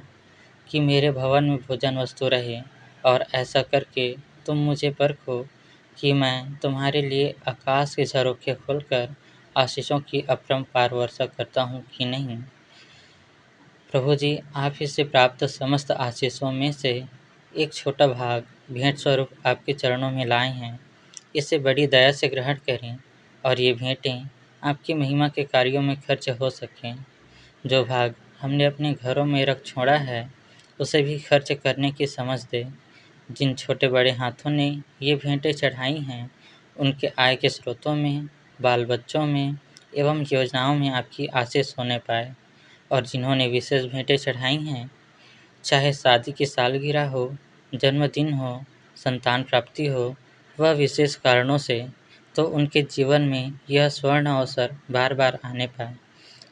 कि मेरे भवन में भोजन वस्तु रहे, और ऐसा करके तुम मुझे परखो कि मैं तुम्हारे लिए आकाश के झरोखे खोलकर आशीषों की अपरंपार वर्षा करता हूँ कि नहीं। प्रभु जी, आप ही से प्राप्त समस्त आशीषों में से एक छोटा भाग भेंट स्वरूप आपके चरणों में लाए हैं। इसे बड़ी दया से ग्रहण करें और ये भेंटें आपकी महिमा के कार्यों में खर्च हो सकें। जो भाग हमने अपने घरों में रख छोड़ा है, उसे भी खर्च करने की समझ दे। जिन छोटे बड़े हाथों ने ये भेंटें चढ़ाई हैं, उनके आय के स्रोतों में, बाल बच्चों में एवं योजनाओं में आपकी आशीष होने पाए। और जिन्होंने विशेष भेंटें चढ़ाई हैं, चाहे शादी की सालगिरह हो, जन्मदिन हो, संतान प्राप्ति हो, वह विशेष कारणों से, तो उनके जीवन में यह स्वर्ण अवसर बार बार आने पाए।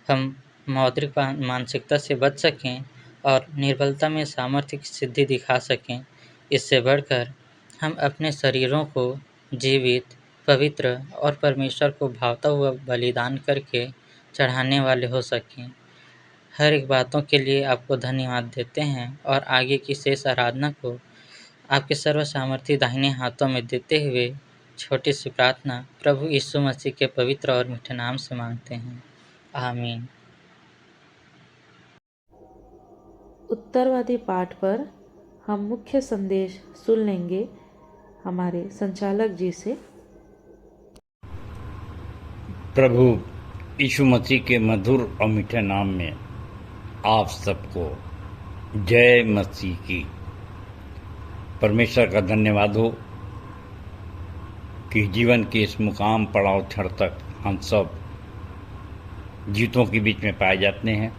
हम मौद्रिक मानसिकता से बच सकें और निर्बलता में सामर्थ्य की सिद्धि दिखा सकें। इससे बढ़कर हम अपने शरीरों को जीवित, पवित्र और परमेश्वर को भावता हुआ बलिदान करके चढ़ाने वाले हो सकें। हर एक बातों के लिए आपको धन्यवाद देते हैं और आगे की शेष आराधना को आपके सर्वसामर्थी दाहिने हाथों में देते हुए छोटी सी प्रार्थना प्रभु यीशु मसीह के पवित्र और मीठे नाम से मांगते हैं। आमीन। उत्तरवादी पाठ पर हम मुख्य संदेश सुन लेंगे हमारे संचालक जी से। प्रभु यीशु मसीह के मधुर और मीठे नाम में आप सबको जय मसीह की। परमेश्वर का धन्यवाद हो कि जीवन के इस मुकाम पड़ाव क्षण तक हम सब जीतों के बीच में पाए जाते हैं।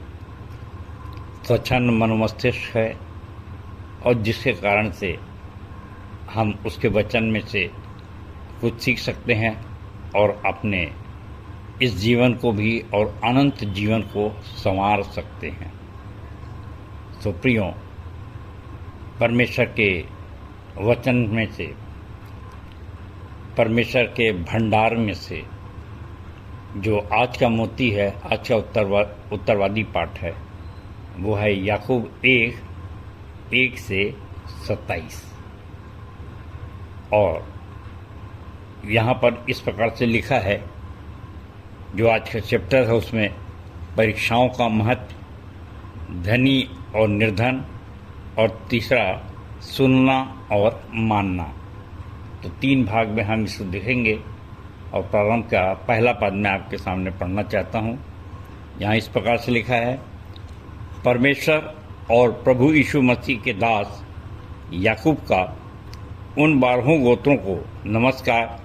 स्वच्छंद मनोमस्तिष्क है और जिसके कारण से हम उसके वचन में से कुछ सीख सकते हैं और अपने इस जीवन को भी और अनंत जीवन को संवार सकते हैं। तो प्रियों, परमेश्वर के वचन में से, परमेश्वर के भंडार में से जो आज का मोती है, आज का उत्तरवादी पाठ है, वो है याकूब 1:1 से 27। और यहाँ पर इस प्रकार से लिखा है, जो आज का चैप्टर है उसमें परीक्षाओं का महत्व, धनी और निर्धन, और तीसरा सुनना और मानना। तो 3 भाग में हम इसको देखेंगे और प्रारंभ का पहला पद मैं आपके सामने पढ़ना चाहता हूँ। यहाँ इस प्रकार से लिखा है, परमेश्वर और प्रभु यीशु मसीह के दास याकूब का उन 12 गोत्रों को नमस्कार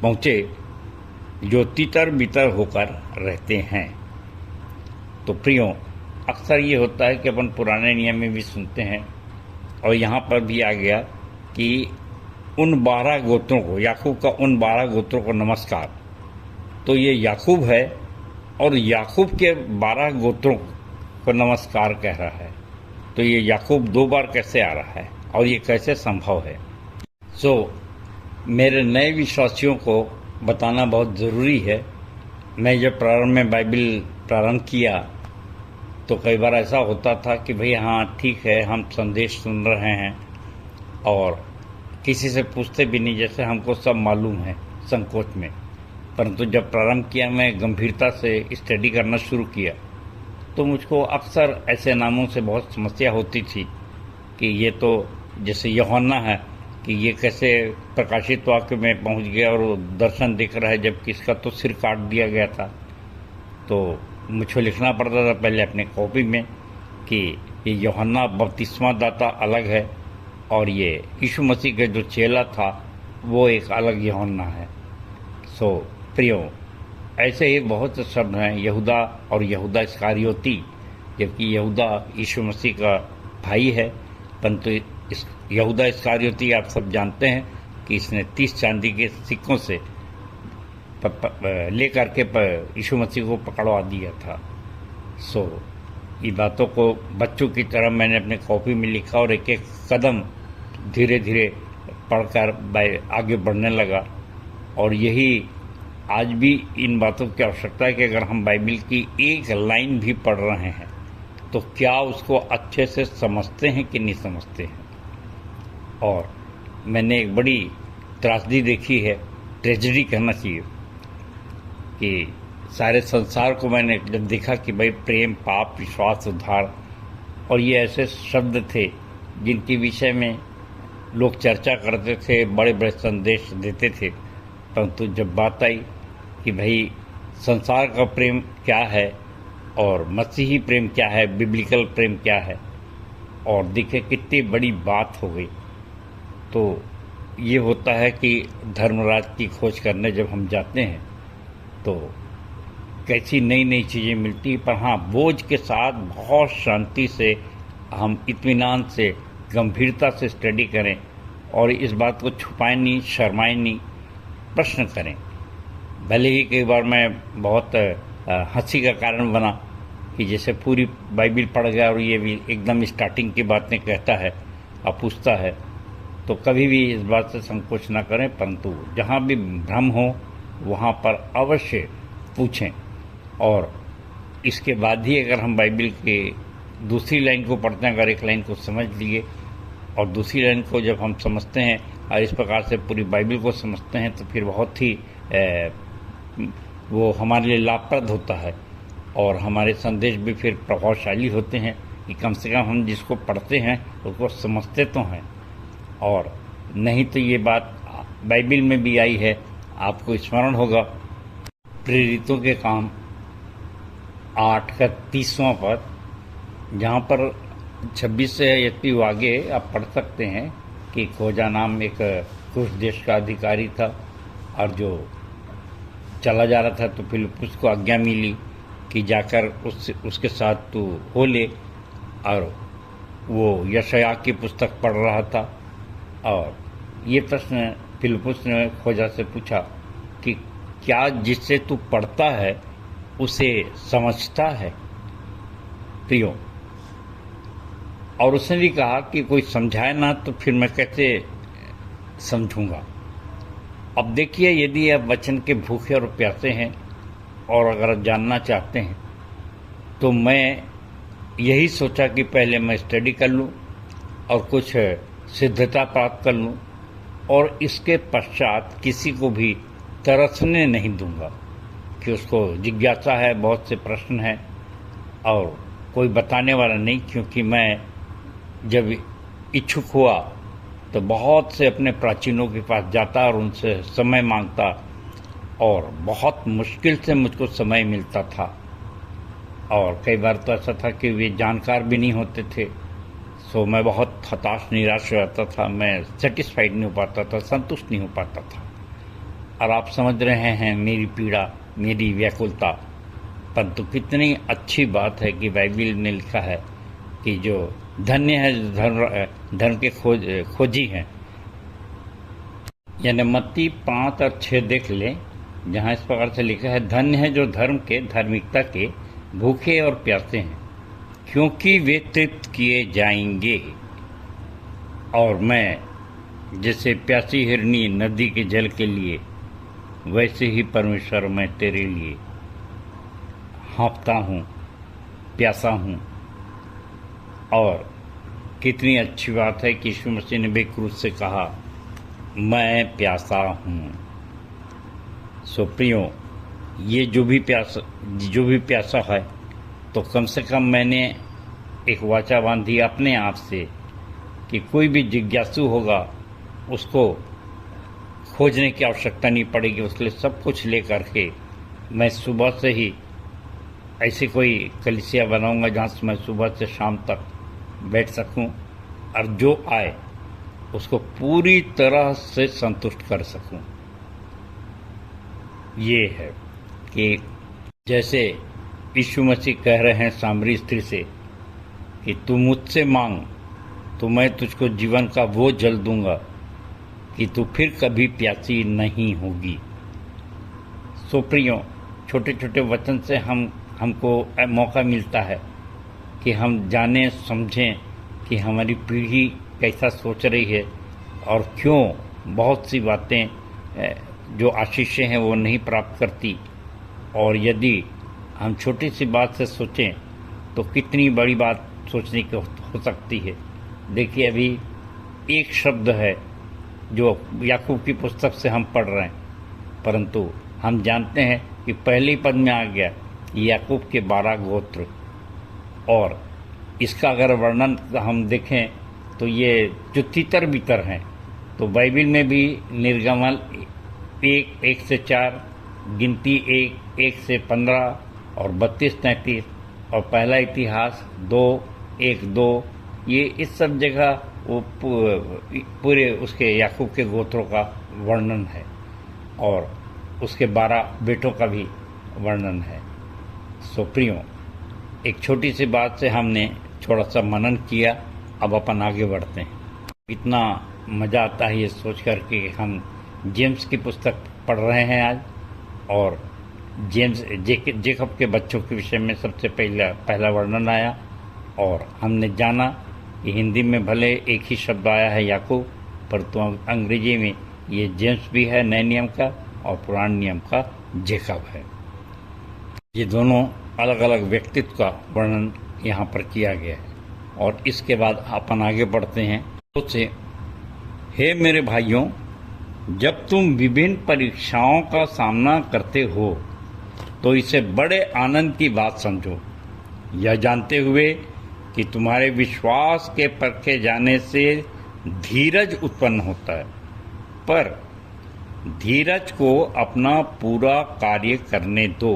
पहुँचे जो तितर बितर होकर रहते हैं। तो प्रियों, अक्सर ये होता है कि अपन पुराने नियम में भी सुनते हैं और यहाँ पर भी आ गया कि उन 12 गोत्रों को, याकूब का उन 12 गोत्रों को नमस्कार। तो ये याकूब है और याकूब के 12 गोत्रों को नमस्कार कह रहा है। तो ये याकूब 2 बार कैसे आ रहा है? और ये कैसे संभव है। मेरे नए विश्वासियों को बताना बहुत ज़रूरी है। मैं जब प्रारंभ में बाइबिल प्रारंभ किया तो कई बार ऐसा होता था कि भाई हाँ ठीक है, हम संदेश सुन रहे हैं और किसी से पूछते भी नहीं, जैसे हमको सब मालूम है, संकोच में। परंतु जब प्रारंभ किया, मैं गंभीरता से स्टडी करना शुरू किया, तो मुझको अक्सर ऐसे नामों से बहुत समस्या होती थी कि ये तो जैसे यूहन्ना है कि ये कैसे प्रकाशित वाक्य में पहुंच गया और दर्शन दिख रहा है, जबकि इसका तो सिर काट दिया गया था। तो मुझको लिखना पड़ता था पहले अपने कॉपी में कि ये यूहन्ना बपतिस्मा दाता अलग है और ये यीशु मसीह का जो चेला था वो एक अलग यूहन्ना है। प्रियो, ऐसे ही बहुत से शब्द हैं, यहूदा और यहूदा इस्करियोती, जबकि यहूदा यीशु मसीह का भाई है। परंतु इस यहूदा इस्करियोती आप सब जानते हैं कि इसने 30 चांदी के सिक्कों से लेकर के यीशु मसीह को पकड़वा दिया था। ये बातों को बच्चों की तरह मैंने अपने कॉपी में लिखा और एक एक कदम धीरे धीरे पढ़कर आगे बढ़ने लगा। और यही आज भी इन बातों की आवश्यकता है कि अगर हम बाइबिल की एक लाइन भी पढ़ रहे हैं तो क्या उसको अच्छे से समझते हैं कि नहीं समझते हैं। और मैंने एक बड़ी त्रासदी देखी है, ट्रेजेडी कहना चाहिए, कि सारे संसार को मैंने जब देखा कि भाई प्रेम, पाप, विश्वास, उद्धार, और ये ऐसे शब्द थे जिनके विषय में लोग चर्चा करते थे, बड़े बड़े संदेश देते थे। परंतु जब बात आई कि भाई संसार का प्रेम क्या है और मसीही प्रेम क्या है, बिब्लिकल प्रेम क्या है, और देखे कितनी बड़ी बात हो गई। तो ये होता है कि धर्मराज की खोज करने जब हम जाते हैं तो कैसी नई नई चीज़ें मिलती, पर हाँ बोझ के साथ बहुत शांति से हम इत्मीनान से गंभीरता से स्टडी करें और इस बात को छुपाएं नहीं, शर्माएं नहीं, प्रश्न करें। भले ही कई बार मैं बहुत हंसी का कारण बना कि जैसे पूरी बाइबिल पढ़ गया और ये भी एकदम स्टार्टिंग की बातें कहता है और पूछता है, तो कभी भी इस बात से संकोच ना करें। परंतु जहाँ भी भ्रम हो वहाँ पर अवश्य पूछें। और इसके बाद ही अगर हम बाइबिल के दूसरी लाइन को पढ़ते हैं, अगर एक लाइन को समझ लिए और दूसरी लाइन को जब हम समझते हैं और इस प्रकार से पूरी बाइबिल को समझते हैं तो फिर बहुत ही वो हमारे लिए लाभप्रद होता है और हमारे संदेश भी फिर प्रभावशाली होते हैं कि कम से कम हम जिसको पढ़ते हैं उसको समझते तो हैं। और नहीं तो ये बात बाइबिल में भी आई है, आपको स्मरण होगा प्रेरितों के काम 8 का 30वां पद, जहाँ पर 26 से यदि आगे आप पढ़ सकते हैं कि खोजा नाम एक कुछ देश का अधिकारी था और जो चला जा रहा था, तो फिलिप्पुस को आज्ञा मिली कि जाकर उसके साथ तू हो ले। और वो यशायाह की पुस्तक पढ़ रहा था और ये प्रश्न फिलिप्पुस ने खोजा से पूछा कि क्या जिससे तू पढ़ता है उसे समझता है प्रियो। और उसने भी कहा कि कोई समझाए ना तो फिर मैं कैसे समझूंगा। अब देखिए, यदि आप वचन के भूखे और प्यासे हैं और अगर जानना चाहते हैं तो मैं यही सोचा कि पहले मैं स्टडी कर लूं और कुछ सिद्धता प्राप्त कर लूं और इसके पश्चात किसी को भी तरसने नहीं दूंगा कि उसको जिज्ञासा है, बहुत से प्रश्न हैं और कोई बताने वाला नहीं। क्योंकि मैं जब इच्छुक हुआ तो बहुत से अपने प्राचीनों के पास जाता और उनसे समय मांगता और बहुत मुश्किल से मुझको समय मिलता था। और कई बार तो ऐसा था कि वे जानकार भी नहीं होते थे। सो मैं बहुत हताश, निराश हो जाता था, मैं सेटिस्फाइड नहीं हो पाता था, संतुष्ट नहीं हो पाता था। और आप समझ रहे हैं मेरी पीड़ा, मेरी व्याकुलता। परंतु कितनी अच्छी बात है कि बाइबिल ने लिखा है कि जो धन्य है धर्म के खोजी हैं। यानी मत्ती 5 और 6 देख लें, जहाँ इस प्रकार से लिखा है, धन्य है जो धर्म के, धार्मिकता के भूखे और प्यासे हैं, क्योंकि वे तृप्त किए जाएंगे। और मैं जैसे प्यासी हिरनी नदी के जल के लिए, वैसे ही परमेश्वर मैं तेरे लिए हाँफता हूँ, प्यासा हूँ। और कितनी अच्छी बात है कि यीशु मसीह ने भी क्रूस से कहा, मैं प्यासा हूँ। सो प्रियो, ये जो भी प्यासा है, तो कम से कम मैंने एक वाचा बांधी अपने आप से कि कोई भी जिज्ञासु होगा उसको खोजने की आवश्यकता नहीं पड़ेगी। उसके लिए सब कुछ ले करके मैं सुबह से ही ऐसी कोई कलीसिया बनाऊंगा जहाँ से मैं सुबह से शाम तक बैठ सकूं और जो आए उसको पूरी तरह से संतुष्ट कर सकूं। ये है कि जैसे यीशु मसीह कह रहे हैं सामरी स्त्री से कि तू मुझसे मांग तो मैं तुझको जीवन का वो जल दूंगा कि तू फिर कभी प्यासी नहीं होगी। सो प्रियो, छोटे छोटे वचन से हमको मौका मिलता है कि हम जानें समझें कि हमारी पीढ़ी कैसा सोच रही है और क्यों बहुत सी बातें जो आशीषें हैं वो नहीं प्राप्त करती। और यदि हम छोटी सी बात से सोचें तो कितनी बड़ी बात सोचने की हो सकती है। देखिए, अभी एक शब्द है जो याकूब की पुस्तक से हम पढ़ रहे हैं, परंतु हम जानते हैं कि पहले पद में आ गया याकूब के 12 गोत्र। और इसका अगर वर्णन हम देखें तो ये जो तितर बितर हैं, तो बाइबिल में भी निर्गमन 1 से 4, गिनती 1 से 15 और 32-33 और पहला इतिहास 2:1-2, ये इस सब जगह वो पूरे उसके याकूब के गोत्रों का वर्णन है और उसके 12 बेटों का भी वर्णन है। सो प्रियो, एक छोटी सी बात से हमने थोड़ा सा मनन किया, अब अपन आगे बढ़ते हैं। इतना मज़ा आता है ये सोच कर कि हम जेम्स की पुस्तक पढ़ रहे हैं आज, और जेम्स जेकब के बच्चों के विषय में सबसे पहला वर्णन आया। और हमने जाना कि हिंदी में भले एक ही शब्द आया है याकूब, परंतु अंग्रेजी में ये जेम्स भी है नए नियम का और पुराने नियम का जेकब है। ये दोनों अलग अलग व्यक्तित्व का वर्णन यहाँ पर किया गया है। और इसके बाद अपन आगे बढ़ते हैं। तो से हे मेरे भाइयों, जब तुम विभिन्न परीक्षाओं का सामना करते हो तो इसे बड़े आनंद की बात समझो, यह जानते हुए कि तुम्हारे विश्वास के परखे जाने से धीरज उत्पन्न होता है। पर धीरज को अपना पूरा कार्य करने दो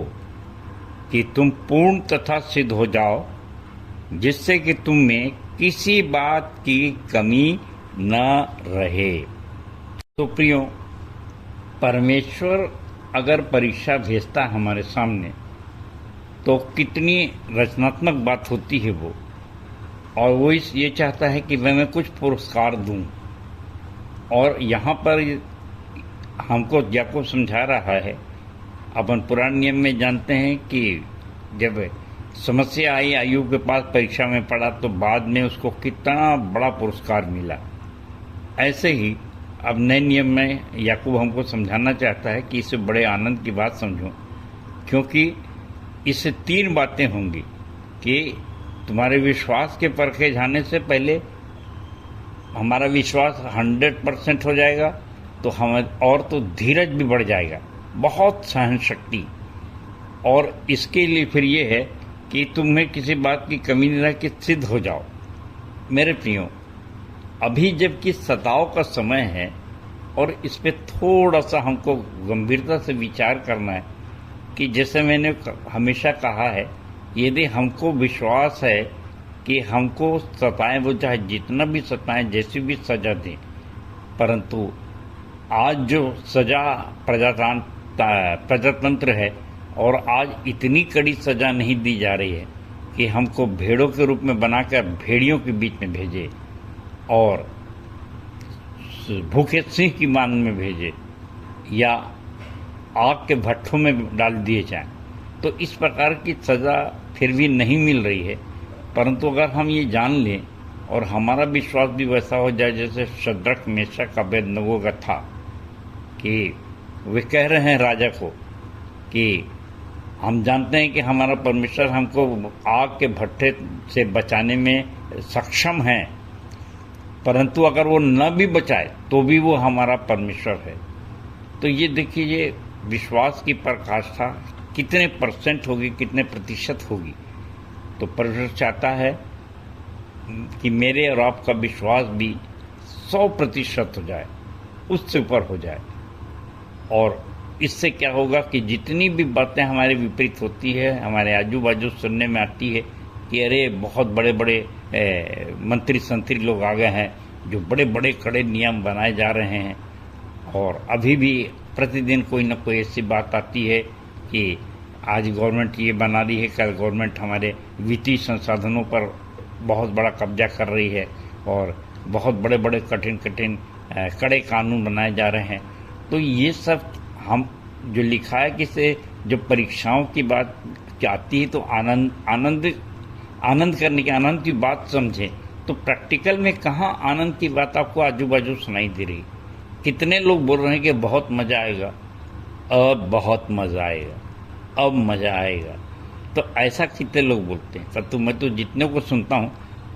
कि तुम पूर्ण तथा सिद्ध हो जाओ, जिससे कि तुम में किसी बात की कमी न रहे। तो प्रियो, परमेश्वर अगर परीक्षा भेजता है हमारे सामने तो कितनी रचनात्मक बात होती है वो, और वो ये चाहता है कि मैं कुछ पुरस्कार दूं। और यहाँ पर हमको याकूब समझा रहा है, अपन पुराने नियम में जानते हैं कि जब समस्या आई, अय्यूब के पास परीक्षा में पड़ा, तो बाद में उसको कितना बड़ा पुरस्कार मिला। ऐसे ही अब नए नियम में याकूब हमको समझाना चाहता है कि इसे बड़े आनंद की बात समझो, क्योंकि इससे 3 बातें होंगी कि तुम्हारे विश्वास के परखे जाने से पहले हमारा विश्वास 100% हो जाएगा, तो हम और तो धीरज भी बढ़ जाएगा, बहुत सहन शक्ति। और इसके लिए फिर ये है कि तुम्हें किसी बात की कमी नहीं रहे कि सिद्ध हो जाओ। मेरे प्रियो, अभी जबकि सताव का समय है और इस पे थोड़ा सा हमको गंभीरता से विचार करना है कि जैसे मैंने हमेशा कहा है, यदि हमको विश्वास है कि हमको सताएं, वो चाहे जितना भी सताएं, जैसी भी सजा दें, परंतु आज जो सजा प्रजातंत्र है और आज इतनी कड़ी सजा नहीं दी जा रही है कि हमको भेड़ों के रूप में बनाकर भेड़ियों के बीच में भेजे और भूखे सिंह की मान में भेजे या आग के भट्ठों में डाल दिए जाएं, तो इस प्रकार की सज़ा फिर भी नहीं मिल रही है। परंतु अगर हम ये जान लें और हमारा विश्वास भी वैसा हो जाए जैसे शद्रक मेशक अबेदनगो का था, कि वे कह रहे हैं राजा को कि हम जानते हैं कि हमारा परमेश्वर हमको आग के भट्ठे से बचाने में सक्षम है, परंतु अगर वो न भी बचाए तो भी वो हमारा परमेश्वर है। तो ये देखिए, ये विश्वास की पराकाष्ठा कितने परसेंट होगी, कितने प्रतिशत होगी। तो परमेश्वर चाहता है कि मेरे और आपका विश्वास भी 100% हो जाए, उससे ऊपर हो जाए। और इससे क्या होगा कि जितनी भी बातें हमारे विपरीत होती है, हमारे आजू बाजू सुनने में आती है कि अरे बहुत बड़े बड़े मंत्री संतरी लोग आ गए हैं जो बड़े बड़े कड़े नियम बनाए जा रहे हैं, और अभी भी प्रतिदिन कोई न कोई ऐसी बात आती है कि आज गवर्नमेंट ये बना रही है, कल गवर्नमेंट हमारे वित्तीय संसाधनों पर बहुत बड़ा कब्जा कर रही है, और बहुत बड़े बड़े कठिन कड़े कानून बनाए जा रहे हैं। तो ये सब हम जो लिखा है कि से जो परीक्षाओं की बात आती है तो आनंद करने की, आनंद की बात समझें, तो प्रैक्टिकल में कहाँ आनंद की बात आपको आजू बाजू सुनाई दे रही। कितने लोग बोल रहे हैं कि बहुत मज़ा आएगा, अब बहुत मज़ा आएगा, अब मज़ा आएगा। तो ऐसा कितने लोग बोलते हैं। पर मैं तो जितने को सुनता हूँ,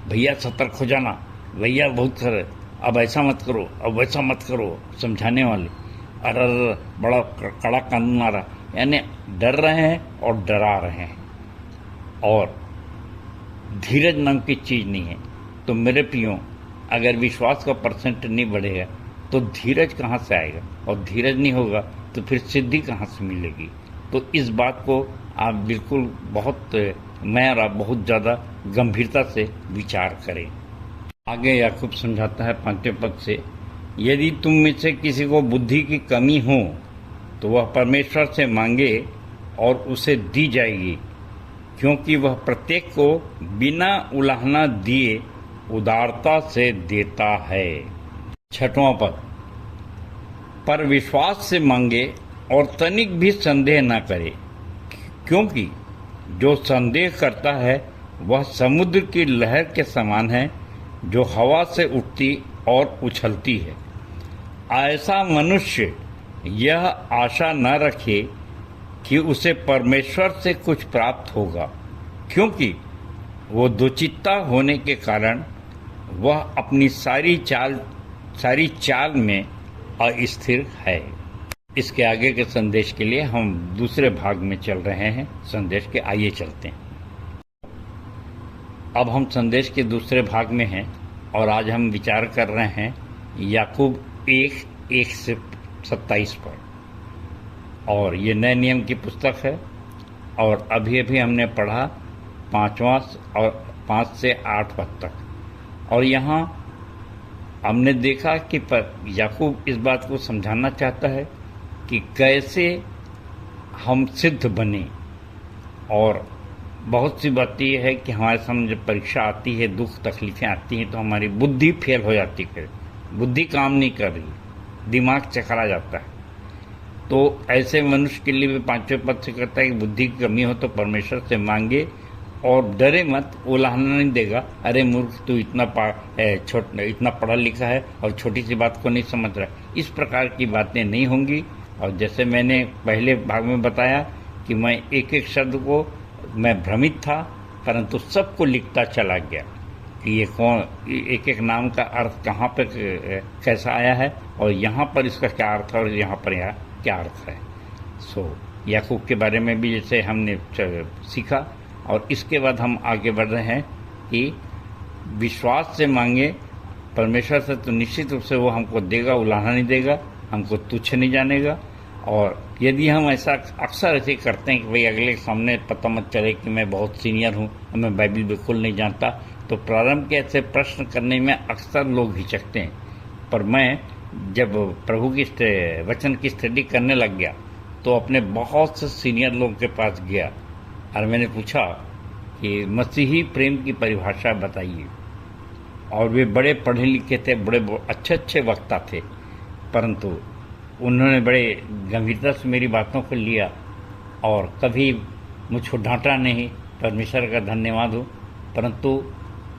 भैया सतर्क हो जाना, भैया बहुत खर, अब ऐसा मत करो, अब वैसा मत करो, समझाने वाले, अरे बड़ा कड़ा कानून आ रहा, यानी डर रहे हैं और डरा रहे हैं, और धीरज नाम की चीज़ नहीं है। तो मेरे प्रियो, अगर विश्वास का परसेंट नहीं बढ़ेगा तो धीरज कहाँ से आएगा, और धीरज नहीं होगा तो फिर सिद्धि कहाँ से मिलेगी। तो इस बात को आप बिल्कुल मैं और आप बहुत ज़्यादा गंभीरता से विचार करें। आगे याकूब समझाता है 5वें पद से, यदि तुम में से किसी को बुद्धि की कमी हो तो वह परमेश्वर से मांगे और उसे दी जाएगी, क्योंकि वह प्रत्येक को बिना उलाहना दिए उदारता से देता है। 6वां पद, पर विश्वास से मांगे और तनिक भी संदेह न करे, क्योंकि जो संदेह करता है वह समुद्र की लहर के समान है जो हवा से उठती और उछलती है। ऐसा मनुष्य यह आशा न रखे कि उसे परमेश्वर से कुछ प्राप्त होगा, क्योंकि वो दुचित्ता होने के कारण वह अपनी सारी चाल में अस्थिर है। इसके आगे के संदेश के लिए हम दूसरे भाग में चल रहे हैं। संदेश के आइए चलते हैं। अब हम संदेश के दूसरे भाग में हैं और आज हम विचार कर रहे हैं याकूब 1:1 से 27 पर। और ये नए नियम की पुस्तक है और अभी हमने पढ़ा 5वां और 5 से 8 पद तक। और यहाँ हमने देखा कि याकूब इस बात को समझाना चाहता है कि कैसे हम सिद्ध बने। और बहुत सी बात ये है कि हमारे सामने जब परीक्षा आती है, दुख तकलीफें आती हैं, तो हमारी बुद्धि फेल हो जाती है, बुद्धि काम नहीं कर रही, दिमाग चकरा जाता है। तो ऐसे मनुष्य के लिए भी 5वें पद से कहता है कि बुद्धि की कमी हो तो परमेश्वर से मांगे और डरे मत, उलाहना नहीं देगा। अरे मूर्ख, तू इतना पढ़ा लिखा है और छोटी सी बात को नहीं समझ रहा। इस प्रकार की बातें नहीं होंगी। और जैसे मैंने पहले भाग में बताया कि मैं एक एक शब्द को मैं भ्रमित था, परंतु सबको लिखता चला गया कि ये कौन, एक एक नाम का अर्थ कहाँ पर कैसा आया है और यहाँ पर इसका क्या अर्थ है और यहाँ पर क्या अर्थ है। याकूब के बारे में भी जैसे हमने सीखा। और इसके बाद हम आगे बढ़ रहे हैं कि विश्वास से मांगे परमेश्वर से, तो निश्चित रूप से वो हमको देगा, उलाहना नहीं देगा, हमको तुच्छ नहीं जानेगा। और यदि हम ऐसा अक्सर ऐसे करते हैं कि भाई अगले के सामने पता मत चले कि मैं बहुत सीनियर हूँ, मैं बाइबल बिल्कुल नहीं जानता, तो प्रारंभ के ऐसे प्रश्न करने में अक्सर लोग हिचकते हैं। पर मैं जब प्रभु की वचन की स्टडी करने लग गया तो अपने बहुत से सीनियर लोगों के पास गया और मैंने पूछा कि मसीही प्रेम की परिभाषा बताइए। और वे बड़े पढ़े लिखे थे, बड़े अच्छे वक्ता थे, परंतु उन्होंने बड़े गंभीरता से मेरी बातों को लिया और कभी मुझको डांटा नहीं, परमेश्वर का धन्यवाद हो। परंतु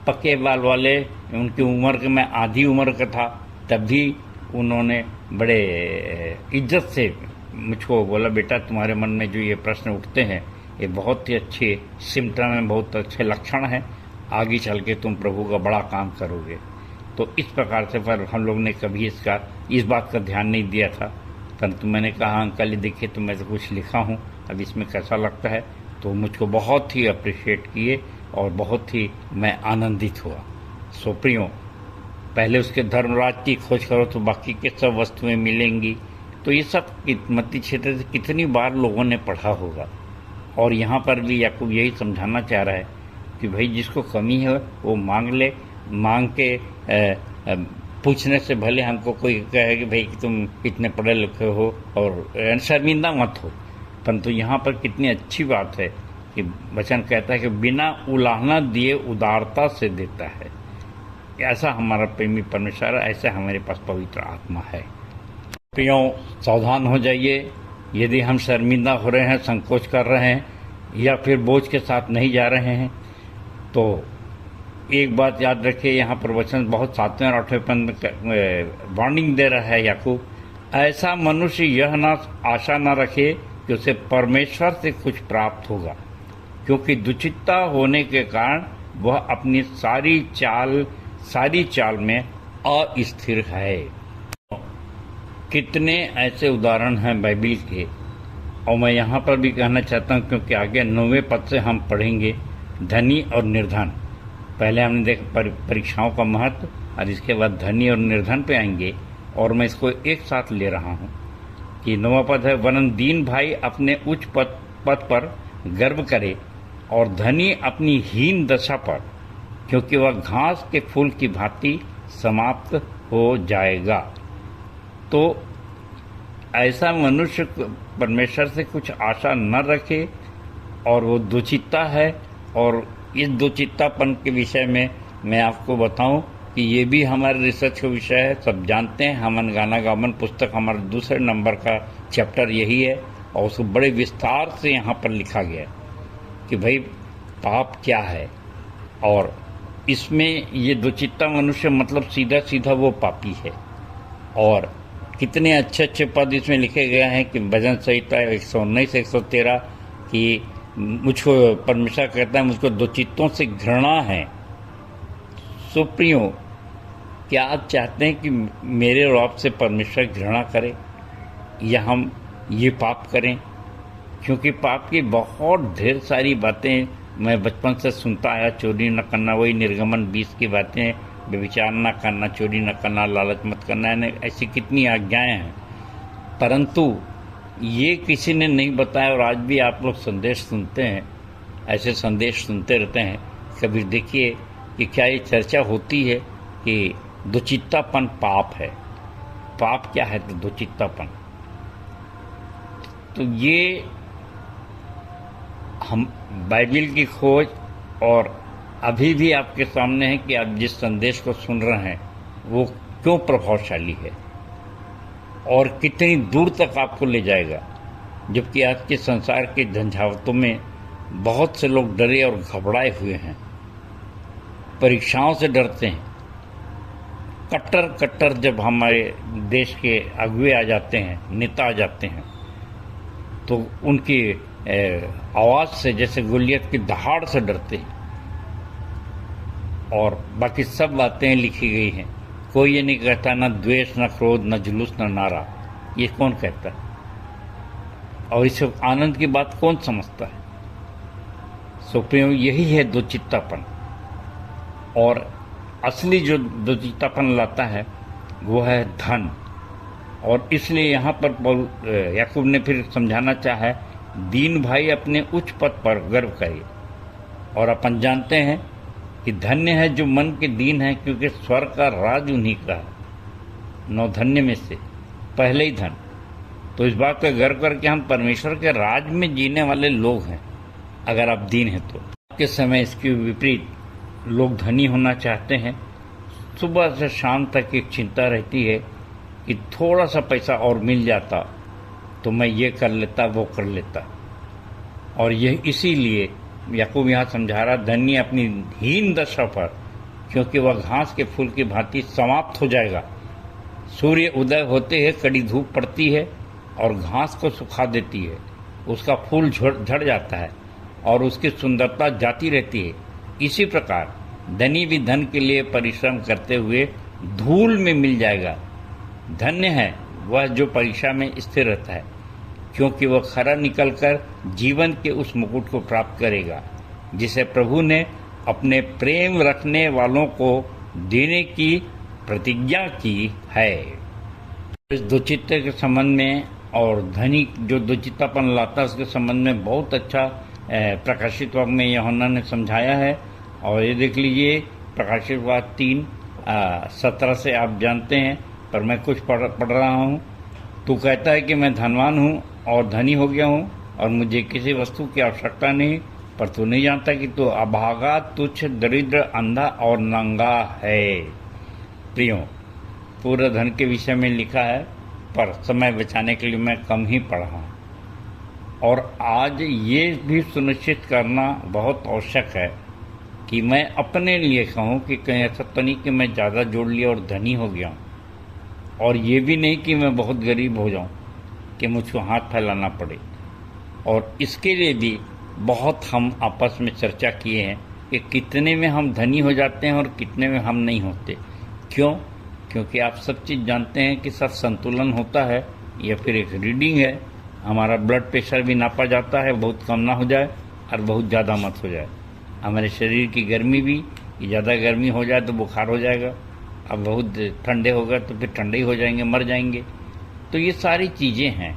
पक्के बाल वाले, उनकी उम्र के मैं आधी उम्र का था, तब भी उन्होंने बड़े इज्जत से मुझको बोला, बेटा तुम्हारे मन में जो ये प्रश्न उठते हैं ये बहुत ही अच्छे सिम्टम हैं, बहुत अच्छे लक्षण हैं, आगे चल के तुम प्रभु का बड़ा काम करोगे। तो इस प्रकार से पर हम लोग ने कभी इस बात का ध्यान नहीं दिया था, परंतु मैंने कहा अंकल ये देखिए तो मैं तो कुछ लिखा हूँ, अब इसमें कैसा लगता है, तो मुझको बहुत ही अप्रिशिएट किए और बहुत ही मैं आनंदित हुआ। सो प्रियो, पहले उसके धर्मराज की खोज करो तो बाकी के सब वस्तुएं मिलेंगी। तो ये सब मत्ती क्षेत्र से कितनी बार लोगों ने पढ़ा होगा, और यहाँ पर भी याकूब यही समझाना चाह रहा है कि भाई जिसको कमी है वो मांग ले, मांग के पूछने से भले हमको कोई कहे कि भाई तुम इतने पढ़े लिखे हो और शर्मिंदा मत हो, परंतु यहाँ पर कितनी अच्छी बात है कि वचन कहता है कि बिना उलाहना दिए उदारता से देता है। ऐसा हमारा प्रेमी परमेश्वर है, ऐसा हमारे पास पवित्र आत्मा है। प्रियों, सावधान हो जाइए, यदि हम शर्मिंदा हो रहे हैं, संकोच कर रहे हैं या फिर बोझ के साथ नहीं जा रहे हैं, तो एक बात याद रखिए, यहाँ पर वचन बहुत 7वें और 8वें पद में वार्निंग दे रहा है याकूब, ऐसा मनुष्य यह ना आशा ना रखे कि उसे परमेश्वर से कुछ प्राप्त होगा, क्योंकि दुचित्ता होने के कारण वह अपनी सारी चाल में अस्थिर है। कितने ऐसे उदाहरण हैं बाइबिल के, और मैं यहाँ पर भी कहना चाहता हूँ क्योंकि आगे 9वें पद से हम पढ़ेंगे धनी और निर्धन। पहले हमने देखा परीक्षाओं का महत्व, और इसके बाद धनी और निर्धन पे आएंगे, और मैं इसको एक साथ ले रहा हूँ कि 9वां पद है, वरन दीन भाई अपने उच्च पद पर गर्व करे और धनी अपनी हीन दशा पर, क्योंकि वह घास के फूल की भांति समाप्त हो जाएगा। तो ऐसा मनुष्य परमेश्वर से कुछ आशा न रखे और वो दुचित्ता है। और इस दुचित्तापन के विषय में मैं आपको बताऊं कि ये भी हमारे रिसर्च का विषय है। सब जानते हैं, हमन गाना गावन पुस्तक हमारे 2 नंबर का चैप्टर यही है, और उसको बड़े विस्तार से यहाँ पर लिखा गया है कि भाई पाप क्या है। और इसमें ये दुचित्ता मनुष्य मतलब सीधा सीधा वो पापी है। और कितने अच्छे अच्छे पद इसमें लिखे गए हैं कि भजन संहिता 119 113 कि मुझको परमेश्वर कहता है मुझको दुचित्तों से घृणा है। सो प्रियो, क्या आप चाहते हैं कि मेरे और आपसे परमेश्वर घृणा करे या हम ये पाप करें? क्योंकि पाप की बहुत ढेर सारी बातें मैं बचपन से सुनता आया, चोरी न करना, वही निर्गमन 20 की बातें, व्यभिचार न करना, चोरी न करना, लालच मत करना, ऐसी कितनी आज्ञाएं हैं, परंतु ये किसी ने नहीं बताया। और आज भी आप लोग संदेश सुनते हैं, ऐसे संदेश सुनते रहते हैं। कभी देखिए कि क्या ये चर्चा होती है कि दुचित्तापन पाप है। पाप क्या है? तो दुचित्तापन। तो ये हम बाइबिल की खोज और अभी भी आपके सामने है कि आप जिस संदेश को सुन रहे हैं वो क्यों प्रभावशाली है और कितनी दूर तक आपको ले जाएगा। जबकि आज के संसार के झंझावतों में बहुत से लोग डरे और घबराए हुए हैं, परीक्षाओं से डरते हैं। कट्टर जब हमारे देश के अगुए आ जाते हैं, नेता आ जाते हैं, तो उनकी आवाज़ से जैसे गोलियत की दहाड़ से डरते हैं। और बाकी सब बातें लिखी गई हैं। कोई ये नहीं कहता ना द्वेष, ना क्रोध, ना जुलूस, ना नारा। ये कौन कहता है? और इस आनंद की बात कौन समझता है? सो प्रियो, यही है दुचित्तापन। और असली जो दुचित्तापन लाता है वो है धन। और इसलिए यहाँ पर याकूब ने फिर समझाना चाहा है, दीन भाई अपने उच्च पद पर गर्व करे। और अपन जानते हैं कि धन्य है जो मन के दीन है, क्योंकि स्वर्ग का राज उन्हीं का है। 9 धन्य में से पहले ही धन। तो इस बात का गर्व करके हम परमेश्वर के राज में जीने वाले लोग हैं, अगर आप दीन हैं तो। के समय इसके विपरीत लोग धनी होना चाहते हैं। सुबह से शाम तक एक चिंता रहती है कि थोड़ा सा पैसा और मिल जाता तो मैं ये कर लेता, वो कर लेता। और यह इसीलिए याकूब यहाँ समझा रहा, धनी अपनी हीन दशा पर क्योंकि वह घास के फूल की भांति समाप्त हो जाएगा। सूर्य उदय होते ही कड़ी धूप पड़ती है और घास को सुखा देती है, उसका फूल झड़ जाता है और उसकी सुंदरता जाती रहती है। इसी प्रकार धनी भी धन के लिए परिश्रम करते हुए धूल में मिल जाएगा। धन्य है वह जो परीक्षा में स्थिर रहता है, क्योंकि वह खरा निकलकर जीवन के उस मुकुट को प्राप्त करेगा जिसे प्रभु ने अपने प्रेम रखने वालों को देने की प्रतिज्ञा की है। इस दुचित्त के संबंध में और धनी जो दुचित्तापन लाता है उसके संबंध में बहुत अच्छा प्रकाशित वाक्य में यूहन्ना ने समझाया है। और ये देख लीजिए प्रकाशित वाक्य 3:17 से आप जानते हैं, पर मैं कुछ पढ़ रहा हूँ। तू कहता है कि मैं धनवान हूँ और धनी हो गया हूँ और मुझे किसी वस्तु की आवश्यकता नहीं, पर तू नहीं जानता कि तू अभागा, तुच्छ, दरिद्र, अंधा और नंगा है। प्रियो, पूरा धन के विषय में लिखा है, पर समय बचाने के लिए मैं कम ही पढ़ा हूँ। और आज ये भी सुनिश्चित करना बहुत आवश्यक है कि मैं अपने लिए कहूँ कि कहीं ऐसा तो नहीं कि मैं ज़्यादा जोड़ लिया और धनी हो गया हूँ, और ये भी नहीं कि मैं बहुत गरीब हो जाऊँ कि मुझको हाथ फैलाना पड़े। और इसके लिए भी बहुत हम आपस में चर्चा किए हैं कि कितने में हम धनी हो जाते हैं और कितने में हम नहीं होते। क्यों? क्योंकि आप सब चीज़ जानते हैं कि सब संतुलन होता है या फिर एक रीडिंग है। हमारा ब्लड प्रेशर भी नापा जाता है, बहुत कम ना हो जाए और बहुत ज़्यादा मत हो जाए। हमारे शरीर की गर्मी भी, ज़्यादा गर्मी हो जाए तो बुखार हो जाएगा, अब बहुत ठंडे हो गए तो फिर ठंडे ही हो जाएंगे, मर जाएंगे। तो ये सारी चीज़ें हैं।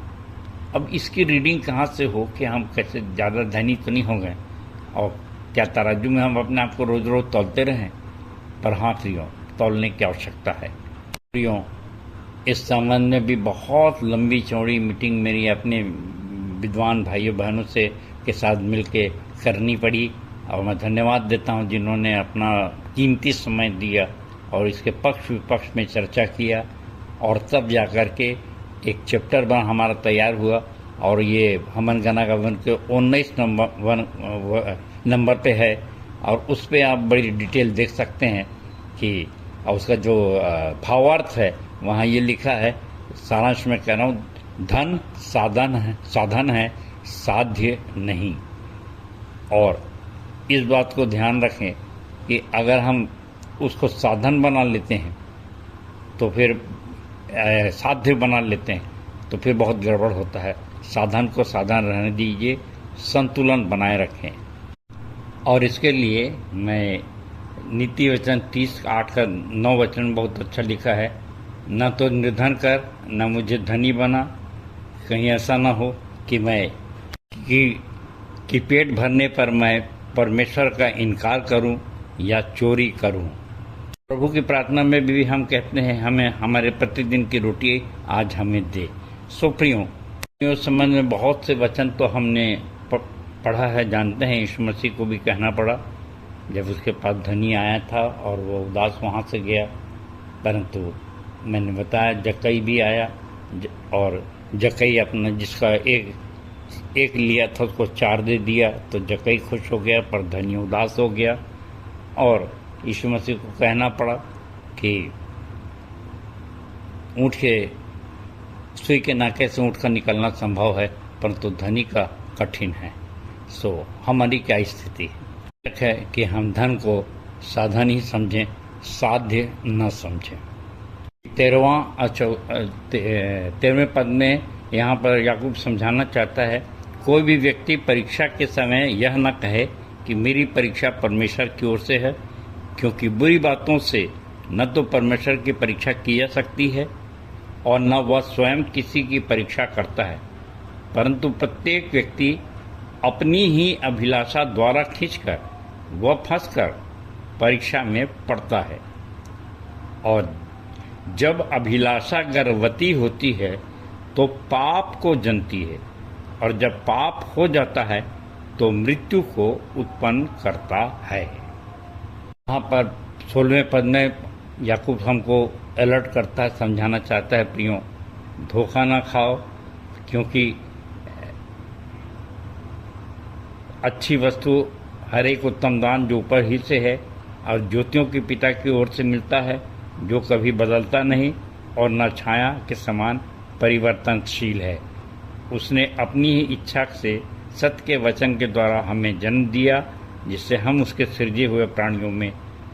अब इसकी रीडिंग कहाँ से हो कि हम कैसे ज़्यादा धनी तो नहीं हो गए, और क्या तराजू में हम अपने आप को रोज़ रोज़ तौलते रहें? पर हाँ प्रियो, तौलने की आवश्यकता है। प्रियो, इस संबंध में भी बहुत लंबी चौड़ी मीटिंग मेरी अपने विद्वान भाइयों बहनों से के साथ मिलके करनी पड़ी, और मैं धन्यवाद देता हूँ जिन्होंने अपना कीमती समय दिया और इसके पक्ष विपक्ष में चर्चा किया, और तब जा कर के एक चैप्टर हमारा तैयार हुआ। और ये हमन गना गवन के 19 नंबर पे है, और उस पर आप बड़ी डिटेल देख सकते हैं कि और उसका जो भावार्थ है वहाँ ये लिखा है। सारांश में कह रहा हूँ, धन साधन है, साध्य नहीं। और इस बात को ध्यान रखें कि अगर हम उसको साधन बना लेते हैं तो फिर साध्य बना लेते हैं तो फिर बहुत गड़बड़ होता है। साधन को साधन रहने दीजिए, संतुलन बनाए रखें। और इसके लिए मैं नीति वचन 30:8 का 9 वचन बहुत अच्छा लिखा है, न तो निर्धन कर, न मुझे धनी बना। कहीं ऐसा ना हो कि मैं कि पेट भरने पर मैं परमेश्वर का इनकार करूं या चोरी करूं। प्रभु की प्रार्थना में भी हम कहते हैं, हमें हमारे प्रतिदिन की रोटी आज हमें दे। सो प्रियो, संबंध में बहुत से वचन तो हमने पढ़ा है, जानते हैं। यीशु मसीह को भी कहना पड़ा जब उसके पास धनी आया था और वो उदास वहाँ से गया, परंतु मैंने बताया जक्कई भी आया, और जक्कई अपना जिसका एक लिया था उसको 4 दे दिया, तो जक्कई खुश हो गया पर धनी उदास हो गया। और यीशु मसीह को कहना पड़ा कि ऊँट के सुई के नाके से ऊँट का निकलना संभव है, परंतु धनी का कठिन है। सो हमारी क्या स्थिति है कि हम धन को साधन ही समझें, साध्य न समझें। 13वें पद में यहाँ पर याकूब समझाना चाहता है, कोई भी व्यक्ति परीक्षा के समय यह न कहे कि मेरी परीक्षा परमेश्वर की ओर से है, क्योंकि बुरी बातों से न तो परमेश्वर की परीक्षा की जा सकती है और न वह स्वयं किसी की परीक्षा करता है, परंतु प्रत्येक व्यक्ति अपनी ही अभिलाषा द्वारा खींचकर वह फंसकर परीक्षा में पड़ता है। और जब अभिलाषा गर्भवती होती है तो पाप को जनती है, और जब पाप हो जाता है तो मृत्यु को उत्पन्न करता है। यहाँ पर 16वें पद में याकूब हमको अलर्ट करता है, समझाना चाहता है, प्रियो धोखा ना खाओ, क्योंकि अच्छी वस्तु हर एक उत्तम दान जो ऊपर ही से है और ज्योतियों के पिता की ओर से मिलता है, जो कभी बदलता नहीं और न छाया के समान परिवर्तनशील है। उसने अपनी ही इच्छा से सत्य के वचन के द्वारा हमें जन्म दिया, जिससे हम उसके सृजे हुए प्राणियों में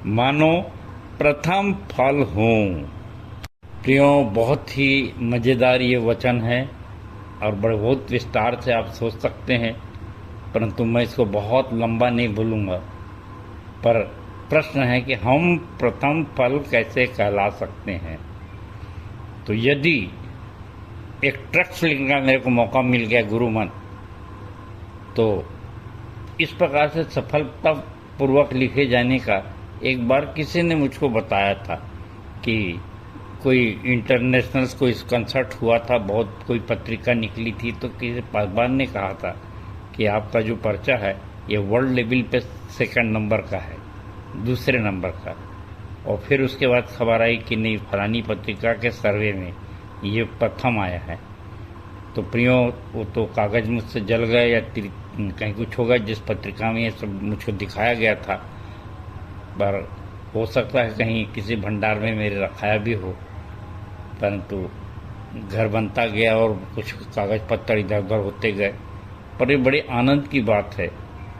मानो प्रथम फल हों। प्रियो, बहुत ही मज़ेदार ये वचन है और बहुत विस्तार से आप सोच सकते हैं, परंतु मैं इसको बहुत लंबा नहीं बोलूँगा। पर प्रश्न है कि हम प्रथम फल कैसे कहला सकते हैं। तो यदि एक ट्रस्ट लिखने का मेरे को मौका मिल गया गुरुमन, तो इस प्रकार से सफलतापूर्वक लिखे जाने का एक बार किसी ने मुझको बताया था कि कोई इंटरनेशनल कोई कंसर्ट हुआ था, बहुत कोई पत्रिका निकली थी, तो किसी पासवान ने कहा था कि आपका जो पर्चा है ये वर्ल्ड लेवल पे 2nd नंबर का है, 2 नंबर का। और फिर उसके बाद खबर आई कि नहीं, फलानी पत्रिका के सर्वे में ये प्रथम आया है। तो प्रियो, वो तो कागज़ मुझसे जल गए या कहीं कुछ होगा जिस पत्रिका में ये सब मुझको दिखाया गया था, पर हो सकता है कहीं किसी भंडार में मेरे रखाया भी हो, परंतु घर बनता गया और कुछ कागज़ पत्तर इधर उधर होते गए। पर ये बड़े आनंद की बात है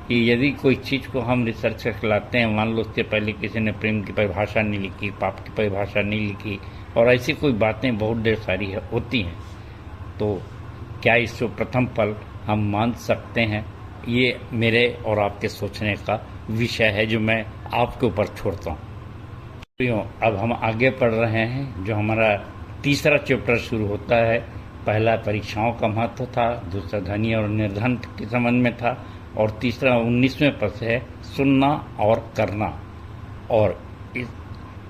कि यदि कोई चीज़ को हम रिसर्च करके लाते हैं, मान लो उससे पहले किसी ने प्रेम की परिभाषा नहीं लिखी, पाप की परिभाषा नहीं लिखी, और ऐसी कोई बातें बहुत ढेर सारी होती हैं, तो क्या इसको प्रथम फल हम मान सकते हैं? ये मेरे और आपके सोचने का विषय है, जो मैं आपके ऊपर छोड़ता हूँ। तो अब हम आगे पढ़ रहे हैं, जो हमारा तीसरा चैप्टर शुरू होता है। पहला परीक्षाओं का महत्व था, दूसरा धनी और निर्धन के संबंध में था, और तीसरा 19वें पद से है सुनना और करना। और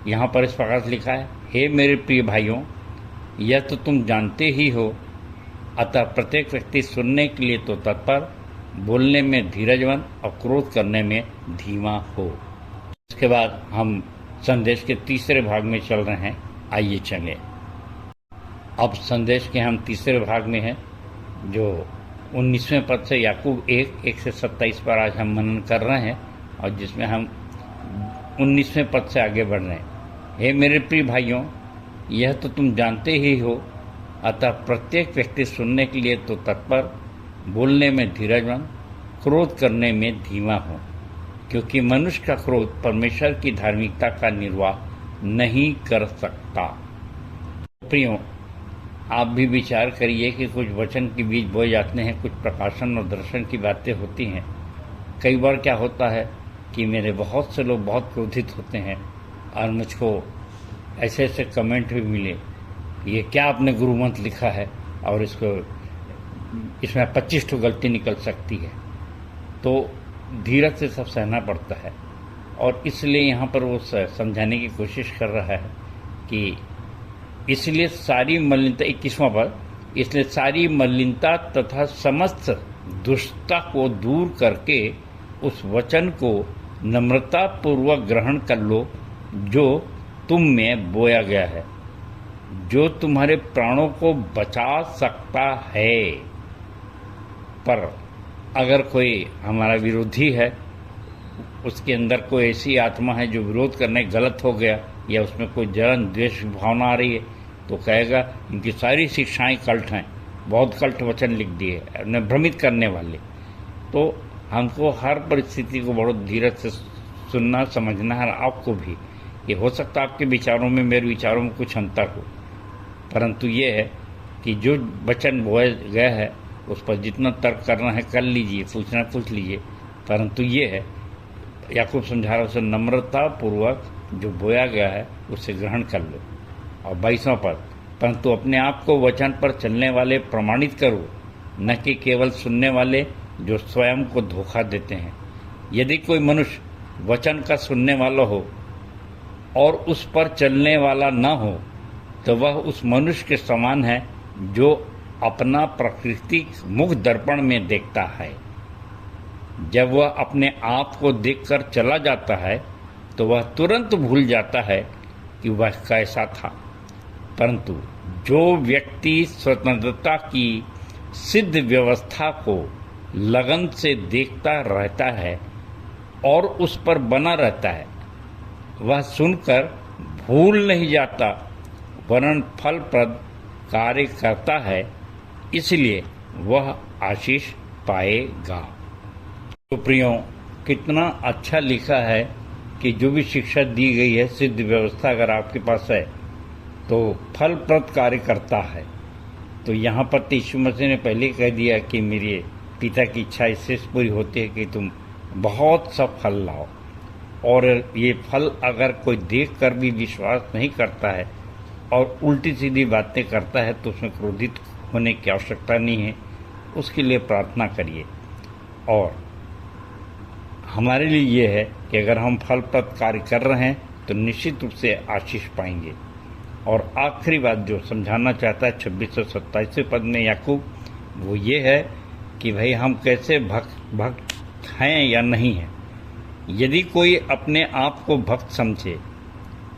यहाँ पर इस प्रकार से लिखा है, हे मेरे प्रिय भाइयों, यह तो तुम जानते ही हो, अतः प्रत्येक व्यक्ति सुनने के लिए तो तत्पर, बोलने में धीरजवन और क्रोध करने में धीमा हो। उसके बाद हम संदेश के तीसरे भाग में चल रहे हैं। आइए चलें। अब संदेश के हम तीसरे भाग में हैं, जो 19वें पद से याकूब 1 से 27 पर आज हम मनन कर रहे हैं, और जिसमें हम 19वें पद से आगे बढ़ रहे हैं। हे मेरे प्रिय भाइयों, यह तो तुम जानते ही हो, अतः प्रत्येक व्यक्ति सुनने के लिए तो तत्पर, बोलने में धीरजवन, क्रोध करने में धीमा हो, क्योंकि मनुष्य का क्रोध परमेश्वर की धार्मिकता का निर्वाह नहीं कर सकता। प्रियो, आप भी विचार करिए कि कुछ वचन के बीज बोए जाते हैं, कुछ प्रकाशन और दर्शन की बातें होती हैं। कई बार क्या होता है कि मेरे बहुत से लोग बहुत क्रोधित होते हैं और मुझको ऐसे ऐसे कमेंट भी मिले, ये क्या आपने गुरुमंत्र लिखा है और इसमें 25 गलती निकल सकती है। तो धीरज से सब सहना पड़ता है, और इसलिए यहाँ पर वो समझाने की कोशिश कर रहा है कि इसलिए सारी मलिनता, 21वां पद, इसलिए सारी मलिनता तथा समस्त दुष्टता को दूर करके उस वचन को नम्रता पूर्वक ग्रहण कर लो, जो तुम में बोया गया है, जो तुम्हारे प्राणों को बचा सकता है। पर अगर कोई हमारा विरोधी है, उसके अंदर कोई ऐसी आत्मा है जो विरोध करने गलत हो गया, या उसमें कोई जलन द्वेष भावना आ रही है, तो कहेगा इनकी सारी शिक्षाएं कल्ट हैं, बहुत कल्ट वचन लिख दिए, उन्हें भ्रमित करने वाले। तो हमको हर परिस्थिति को बहुत धीरज से सुनना समझना है। आपको भी ये हो सकता है आपके विचारों में मेरे विचारों में कुछ अंतर हो, परंतु ये है कि जो वचन बोया गया है उस पर जितना तर्क करना है कर लीजिए, पूछना पूछ लीजिए, परंतु ये है याकूब समझा रहा, उसे नम्रता पूर्वक जो बोया गया है उसे ग्रहण कर लो। और 22वां पद, परंतु अपने आप को वचन पर चलने वाले प्रमाणित करो, न कि केवल सुनने वाले जो स्वयं को धोखा देते हैं। यदि कोई मनुष्य वचन का सुनने वाला हो और उस पर चलने वाला न हो, तो वह उस मनुष्य के समान है जो अपना प्रकृति मुख दर्पण में देखता है। जब वह अपने आप को देखकर चला जाता है तो वह तुरंत भूल जाता है कि वह कैसा था, परंतु जो व्यक्ति स्वतंत्रता की सिद्ध व्यवस्था को लगन से देखता रहता है और उस पर बना रहता है, वह सुनकर भूल नहीं जाता वरन फलप्रद कार्य करता है, इसलिए वह आशीष पाएगा। तो प्रियो, कितना अच्छा लिखा है कि जो भी शिक्षा दी गई है, सिद्ध व्यवस्था अगर आपके पास है तो फलप्रद कार्य करता है। तो यहाँ पर यीशु मसीह ने पहले कह दिया कि मेरे पिता की इच्छा इससे पूरी होती है कि तुम बहुत सा फल लाओ, और ये फल अगर कोई देख कर भी विश्वास नहीं करता है और उल्टी सीधी बातें करता है तो उसमें क्रोधित होने की आवश्यकता नहीं है, उसके लिए प्रार्थना करिए। और हमारे लिए ये है कि अगर हम फलप्रद कार्य कर रहे हैं तो निश्चित रूप से आशीष पाएंगे। और आखिरी बात जो समझाना चाहता है 26 और 27वें पद में याकूब, वो ये है कि भाई हम कैसे भक्त हैं या नहीं हैं। यदि कोई अपने आप को भक्त समझे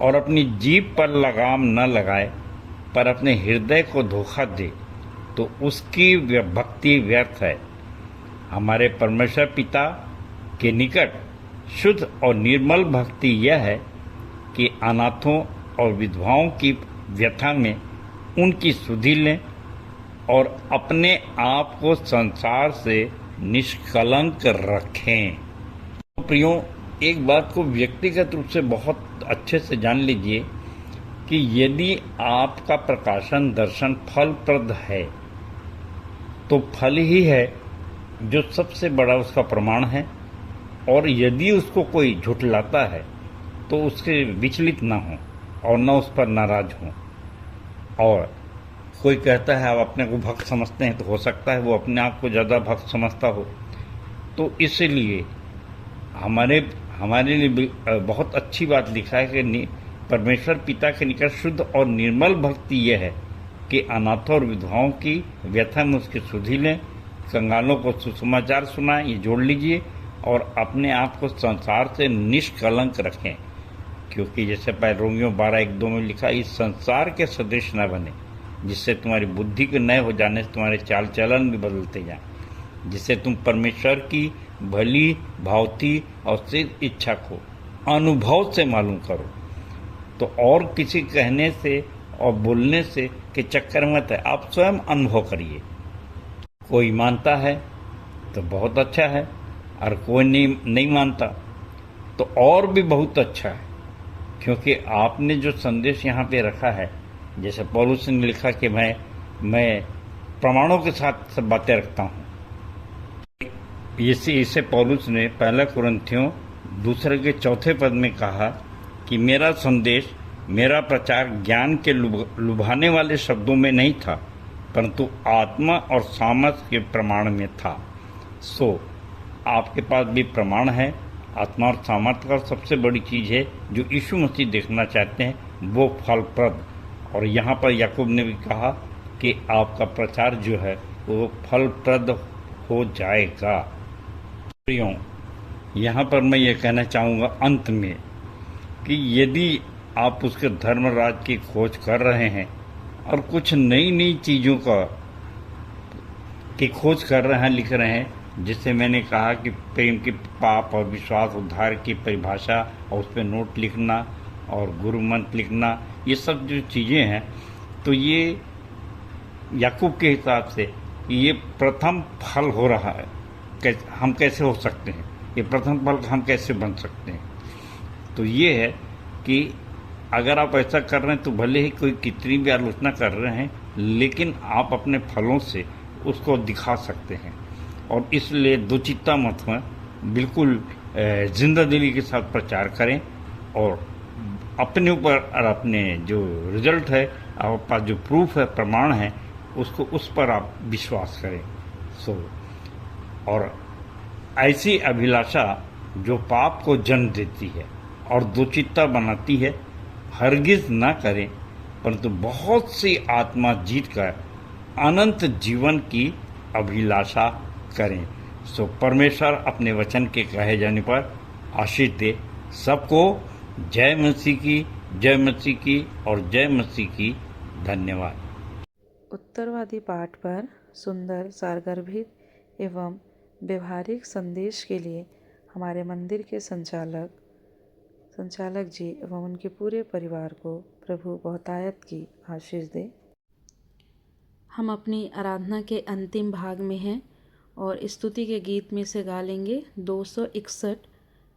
और अपनी जीभ पर लगाम न लगाए पर अपने हृदय को धोखा दे तो उसकी भक्ति व्यर्थ है। हमारे परमेश्वर पिता के निकट शुद्ध और निर्मल भक्ति यह है कि अनाथों और विधवाओं की व्यथा में उनकी सुधि लें और अपने आप को संसार से निष्कलंक रखें। तो प्रियो, एक बात को व्यक्तिगत रूप से बहुत अच्छे से जान लीजिए कि यदि आपका प्रकाशन दर्शन फलप्रद है तो फल ही है जो सबसे बड़ा उसका प्रमाण है, और यदि उसको कोई झुठलाता है तो उसके विचलित ना हो और न उस पर नाराज हो। और कोई कहता है आप अपने को भक्त समझते हैं, तो हो सकता है वो अपने आप को ज़्यादा भक्त समझता हो। तो इसलिए हमारे लिए बहुत अच्छी बात लिखा है कि परमेश्वर पिता के निकट शुद्ध और निर्मल भक्ति यह है कि अनाथों और विधवाओं की व्यथा में उसकी सुधि लें, कंगालों को सुसमाचार सुनाएं, ये जोड़ लीजिए, और अपने आप को संसार से निष्कलंक रखें, क्योंकि जैसे रोमियो 12:1-2 में लिखा, इस संसार के सदृश न बने जिससे तुम्हारी बुद्धि के नए हो जाने से तुम्हारे चाल चलन भी बदलते जाएं, जिससे तुम परमेश्वर की भली भावती और सिद्ध इच्छा को अनुभव से मालूम करो। तो और किसी कहने से और बोलने से के चक्कर मत है, आप स्वयं अनुभव करिए। कोई मानता है तो बहुत अच्छा है, और कोई नहीं मानता तो और भी बहुत अच्छा है, क्योंकि आपने जो संदेश यहाँ पे रखा है, जैसे पौलुस ने लिखा कि मैं प्रमाणों के साथ सब बातें रखता हूँ। इसे पौलुस ने 1 कुरिन्थियों 2 पद में कहा कि मेरा संदेश, मेरा प्रचार ज्ञान के लुभाने वाले शब्दों में नहीं था, परंतु आत्मा और सामर्थ के प्रमाण में था। सो आपके पास भी प्रमाण है, आत्मा और सामर्थ्य का सबसे बड़ी चीज़ है जो यीशु मसीह देखना चाहते हैं, वो फलप्रद। और यहाँ पर याकूब ने भी कहा कि आपका प्रचार जो है वो फलप्रद हो जाएगा। प्रियो, यहाँ पर मैं ये कहना चाहूँगा अंत में कि यदि आप उसके धर्मराज की खोज कर रहे हैं और कुछ नई चीज़ों की खोज कर रहे हैं, लिख रहे हैं, जिससे मैंने कहा कि प्रेम की पाप और विश्वास उद्धार की परिभाषा और उस पर नोट लिखना और गुरु मंत्र लिखना, ये सब जो चीज़ें हैं, तो ये याकूब के हिसाब से ये प्रथम फल हो रहा है। हम कैसे हो सकते हैं, ये प्रथम फल हम कैसे बन सकते हैं? तो ये है कि अगर आप ऐसा कर रहे हैं तो भले ही कोई कितनी भी आलोचना कर रहे हैं, लेकिन आप अपने फलों से उसको दिखा सकते हैं। और इसलिए दुचित्ता मत में बिल्कुल जिंदा दिली के साथ प्रचार करें, और अपने ऊपर और अपने जो रिजल्ट है, आपके पास जो प्रूफ है, प्रमाण है, उसको उस पर आप विश्वास करें। और ऐसी अभिलाषा जो पाप को जन्म देती है और दुचित्ता बनाती है, हरगिज ना करें, परंतु बहुत सी आत्मा जीत कर अनंत जीवन की अभिलाषा करें। परमेश्वर अपने वचन के कहे जाने पर आशीष दे। सबको जय मसीह की, जय मसीह की और जय मसीह की। धन्यवाद। उत्तरवादी पाठ पर सुंदर, सारगर्भित एवं व्यवहारिक संदेश के लिए हमारे मंदिर के संचालक संचालक जी एवं उनके पूरे परिवार को प्रभु बहुतायत की आशीष दे। हम अपनी आराधना के अंतिम भाग में हैं और स्तुति के गीत में से गा लेंगे 261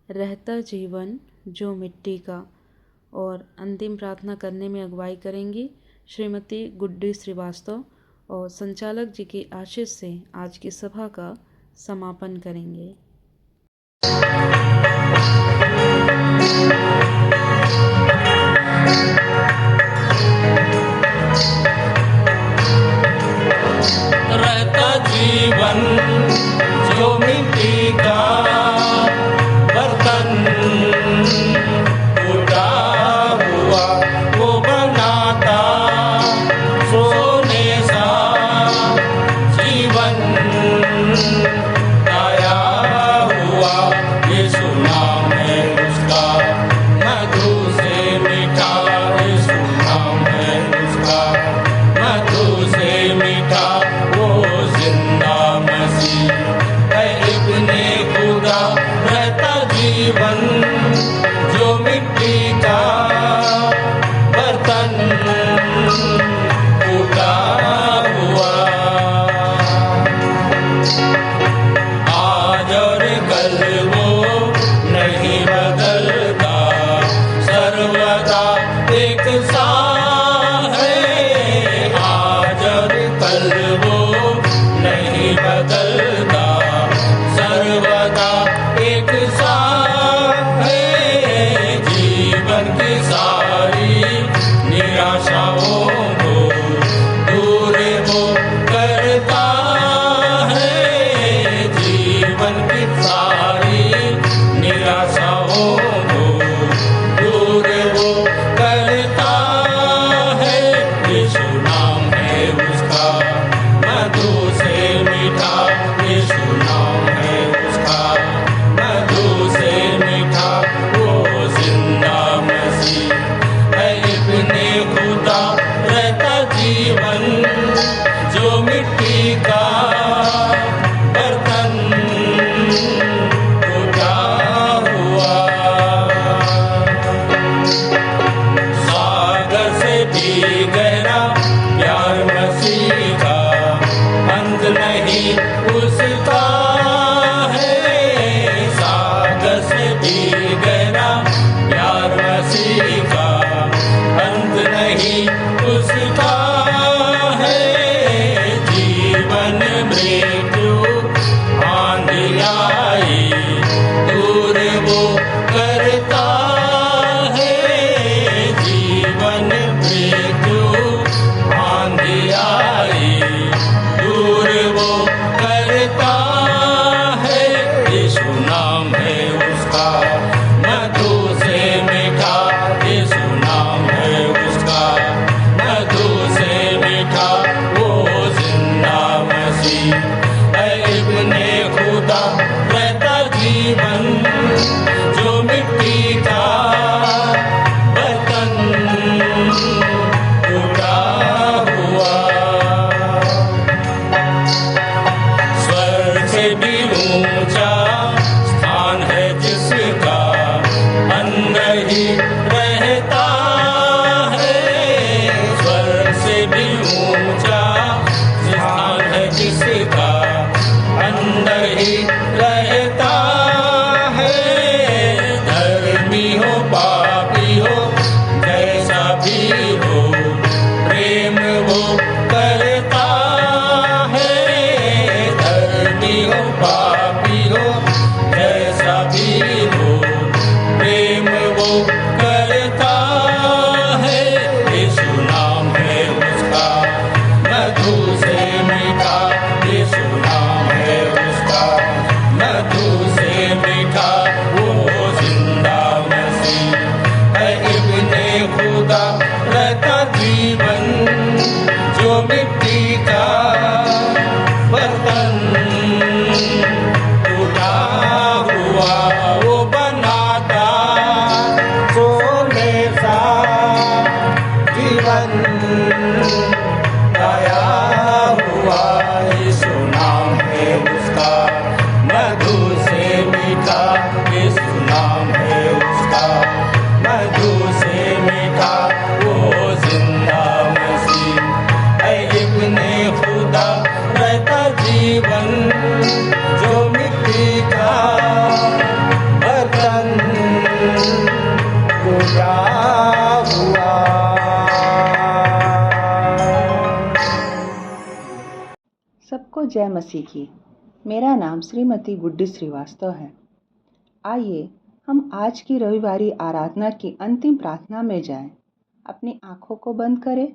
रहता जीवन जो मिट्टी का। और अंतिम प्रार्थना करने में अगुवाई करेंगी श्रीमती गुड्डी श्रीवास्तव और संचालक जी की आशीष से आज की सभा का समापन करेंगे। रहता जीवन जो मिट्टी का बर्तन टूटा हुआ वो बनाता सोने सा जीवन आया हुआ यीशु नाम है उसका मधु से मीठा यीशु नाम है उसका मधु से मीठा वो जिंदा मसीह है इब्ने खुदा रहता जीवन जो मिट्टी का बर्तन टूटा हुआ आज और कल वो नहीं बदलता सर्वदा एक सा है आज और कल वो नहीं बदलता सर्वदा एक सा है जीवन की सारी निराशाओं को दूर वो करता है जीवन की सारी निराशाओं को दूर वो करता है यीशु नाम है उसका मधु से मीठा यीशु नाम है उसका मधु से मीठा वो जिंदा मसीह है इब्ने खुदा रहता जीवन जो मिट्टी का बर्तन टूटा हुआ सागर से भी गहरा प्यार मसीह का अंत नहीं उसका है सागर से भी गहरा प्यार मसीह का अंत नहीं उसका है जीवन मृत्यु आंधी आई दूर वो करता है जीवन मृत्यु आंधी आई दूर वो करता है यीशु नाम है उसका मधु से मीठा यीशु नाम है उसका मधु से मीठा वो जिंदा मसीह है इब्ने खुदा रहता जीवन जो मिट्टी का बर्तन टूटा हुआ स्वर्ग से भी ऊंचा स्थान है जिसका अंदर ही रहता है स्वर्ग से भी ऊंचा स्थान है जिसका अंदर ही रहता है धर्मी हो पापी हो जैसा भी हो प्रेम वो करता है धर्मी हो पापी हो जैसा भी हो प्रेम वो करता है यीशु नाम है उसका मधु से मीठा यीशु नाम है उसका मधु से मीठा वो जिंदा मसीह है इब्ने खुदा रहता जीवन जो मिट्टी का बर्तन टूटा हुआ वो बनाता सोने सा जीवन आया हुआ यीशु नाम है उसका मधु से मीठा यीशु नाम है उसका सबको जय मसीह की। मेरा नाम श्रीमती गुड्डी श्रीवास्तव है। आइए हम आज की रविवारी आराधना की अंतिम प्रार्थना में जाएं। अपनी आंखों को बंद करें,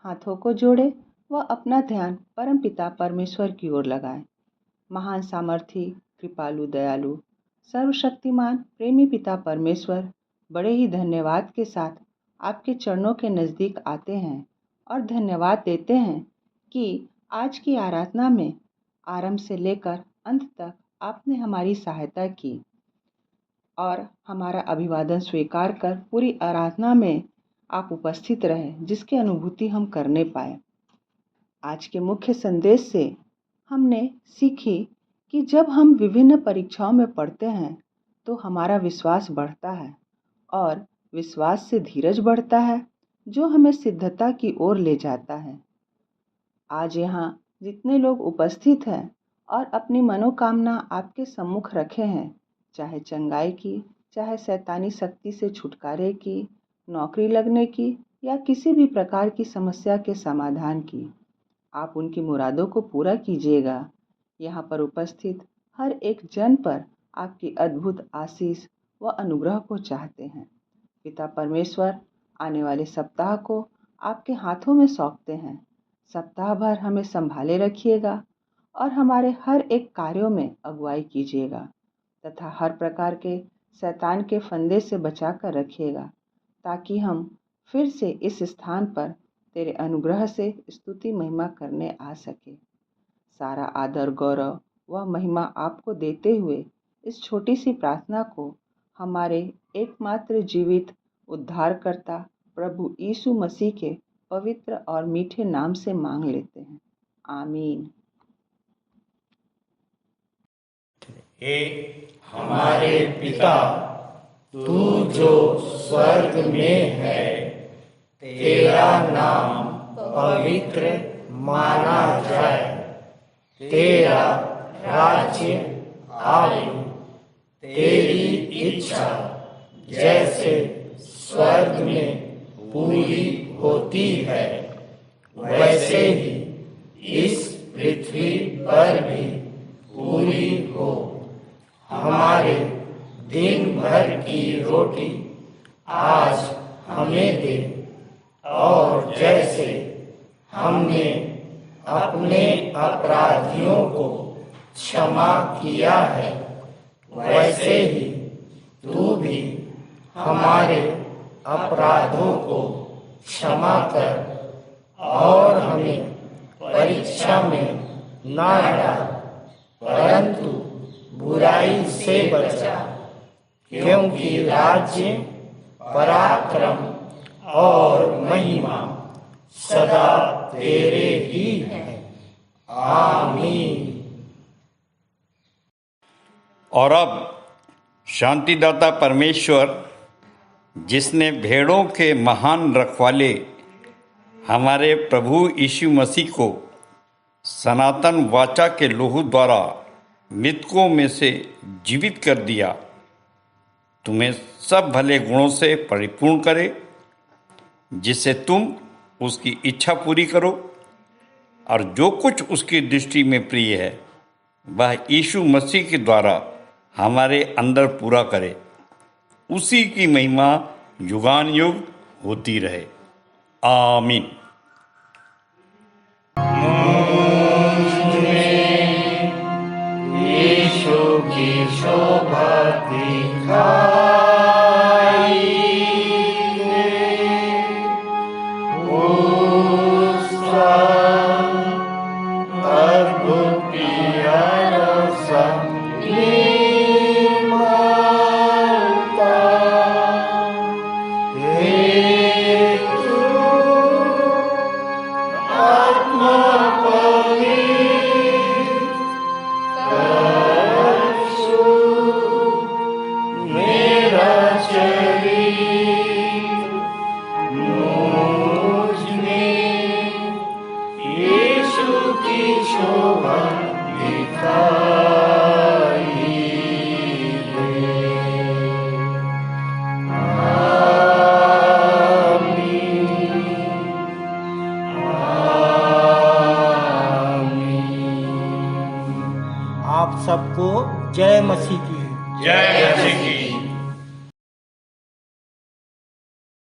हाथों को जोड़ें व अपना ध्यान परमपिता परमेश्वर की ओर लगाएं। महान सामर्थी, कृपालु, दयालु, सर्वशक्तिमान प्रेमी पिता परमेश्वर बड़े ही धन्यवाद के साथ आपके चरणों के नज़दीक आते हैं और धन्यवाद देते हैं कि आज की आराधना में आरंभ से लेकर अंत तक आपने हमारी सहायता की और हमारा अभिवादन स्वीकार कर पूरी आराधना में आप उपस्थित रहे, जिसकी अनुभूति हम करने पाए। आज के मुख्य संदेश से हमने सीखी कि जब हम विभिन्न परीक्षाओं में पढ़ते हैं तो हमारा विश्वास बढ़ता है और विश्वास से धीरज बढ़ता है, जो हमें सिद्धता की ओर ले जाता है। आज यहाँ जितने लोग उपस्थित हैं और अपनी मनोकामना आपके सम्मुख रखे हैं, चाहे चंगाई की, चाहे शैतानी शक्ति से छुटकारे की, नौकरी लगने की या किसी भी प्रकार की समस्या के समाधान की, आप उनकी मुरादों को पूरा कीजिएगा। यहाँ पर उपस्थित हर एक जन पर आपकी अद्भुत आशीष व अनुग्रह को चाहते हैं। पिता परमेश्वर, आने वाले सप्ताह को आपके हाथों में सौंपते हैं। सप्ताह भर हमें संभाले रखिएगा और हमारे हर एक कार्यों में अगुवाई कीजिएगा तथा हर प्रकार के शैतान के फंदे से बचा कर रखिएगा, ताकि हम फिर से इस स्थान पर तेरे अनुग्रह से स्तुति महिमा करने आ सके। सारा आदर, गौरव व महिमा आपको देते हुए इस छोटी सी प्रार्थना को हमारे एकमात्र जीवित उद्धारकर्ता प्रभु यीशु मसीह के पवित्र और मीठे नाम से मांग लेते हैं। आमीन। हे हमारे पिता, तू जो स्वर्ग में है, तेरा नाम पवित्र माना जाए, तेरा राज्य आए, तेरी इच्छा जैसे स्वर्ग में पूरी होती है, वैसे ही इस पृथ्वी पर भी पूरी हो। हमारे दिन भर की रोटी आज हमें दे, और जैसे हमने अपने अपराधियों को क्षमा किया है, वैसे ही तू भी हमारे अपराधों को क्षमा कर और हमें परीक्षा में ना डाल, परंतु बुराई से बचा, क्योंकि राज्य, पराक्रम और महिमा सदा तेरे ही है। आमीन। और अब शांतिदाता परमेश्वर, जिसने भेड़ों के महान रखवाले हमारे प्रभु यीशु मसीह को सनातन वाचा के लोहू द्वारा मृतकों में से जीवित कर दिया, तुम्हें सब भले गुणों से परिपूर्ण करे, जिससे तुम उसकी इच्छा पूरी करो और जो कुछ उसकी दृष्टि में प्रिय है वह यीशु मसीह के द्वारा हमारे अंदर पूरा करे। उसी की महिमा युगान युग होती रहे। आमीन। यीशु की शोभा दिखाई उसका अद्भुत प्यारा संगीत मारता, हे तू सबको जय मसीह की। जय मसीह की।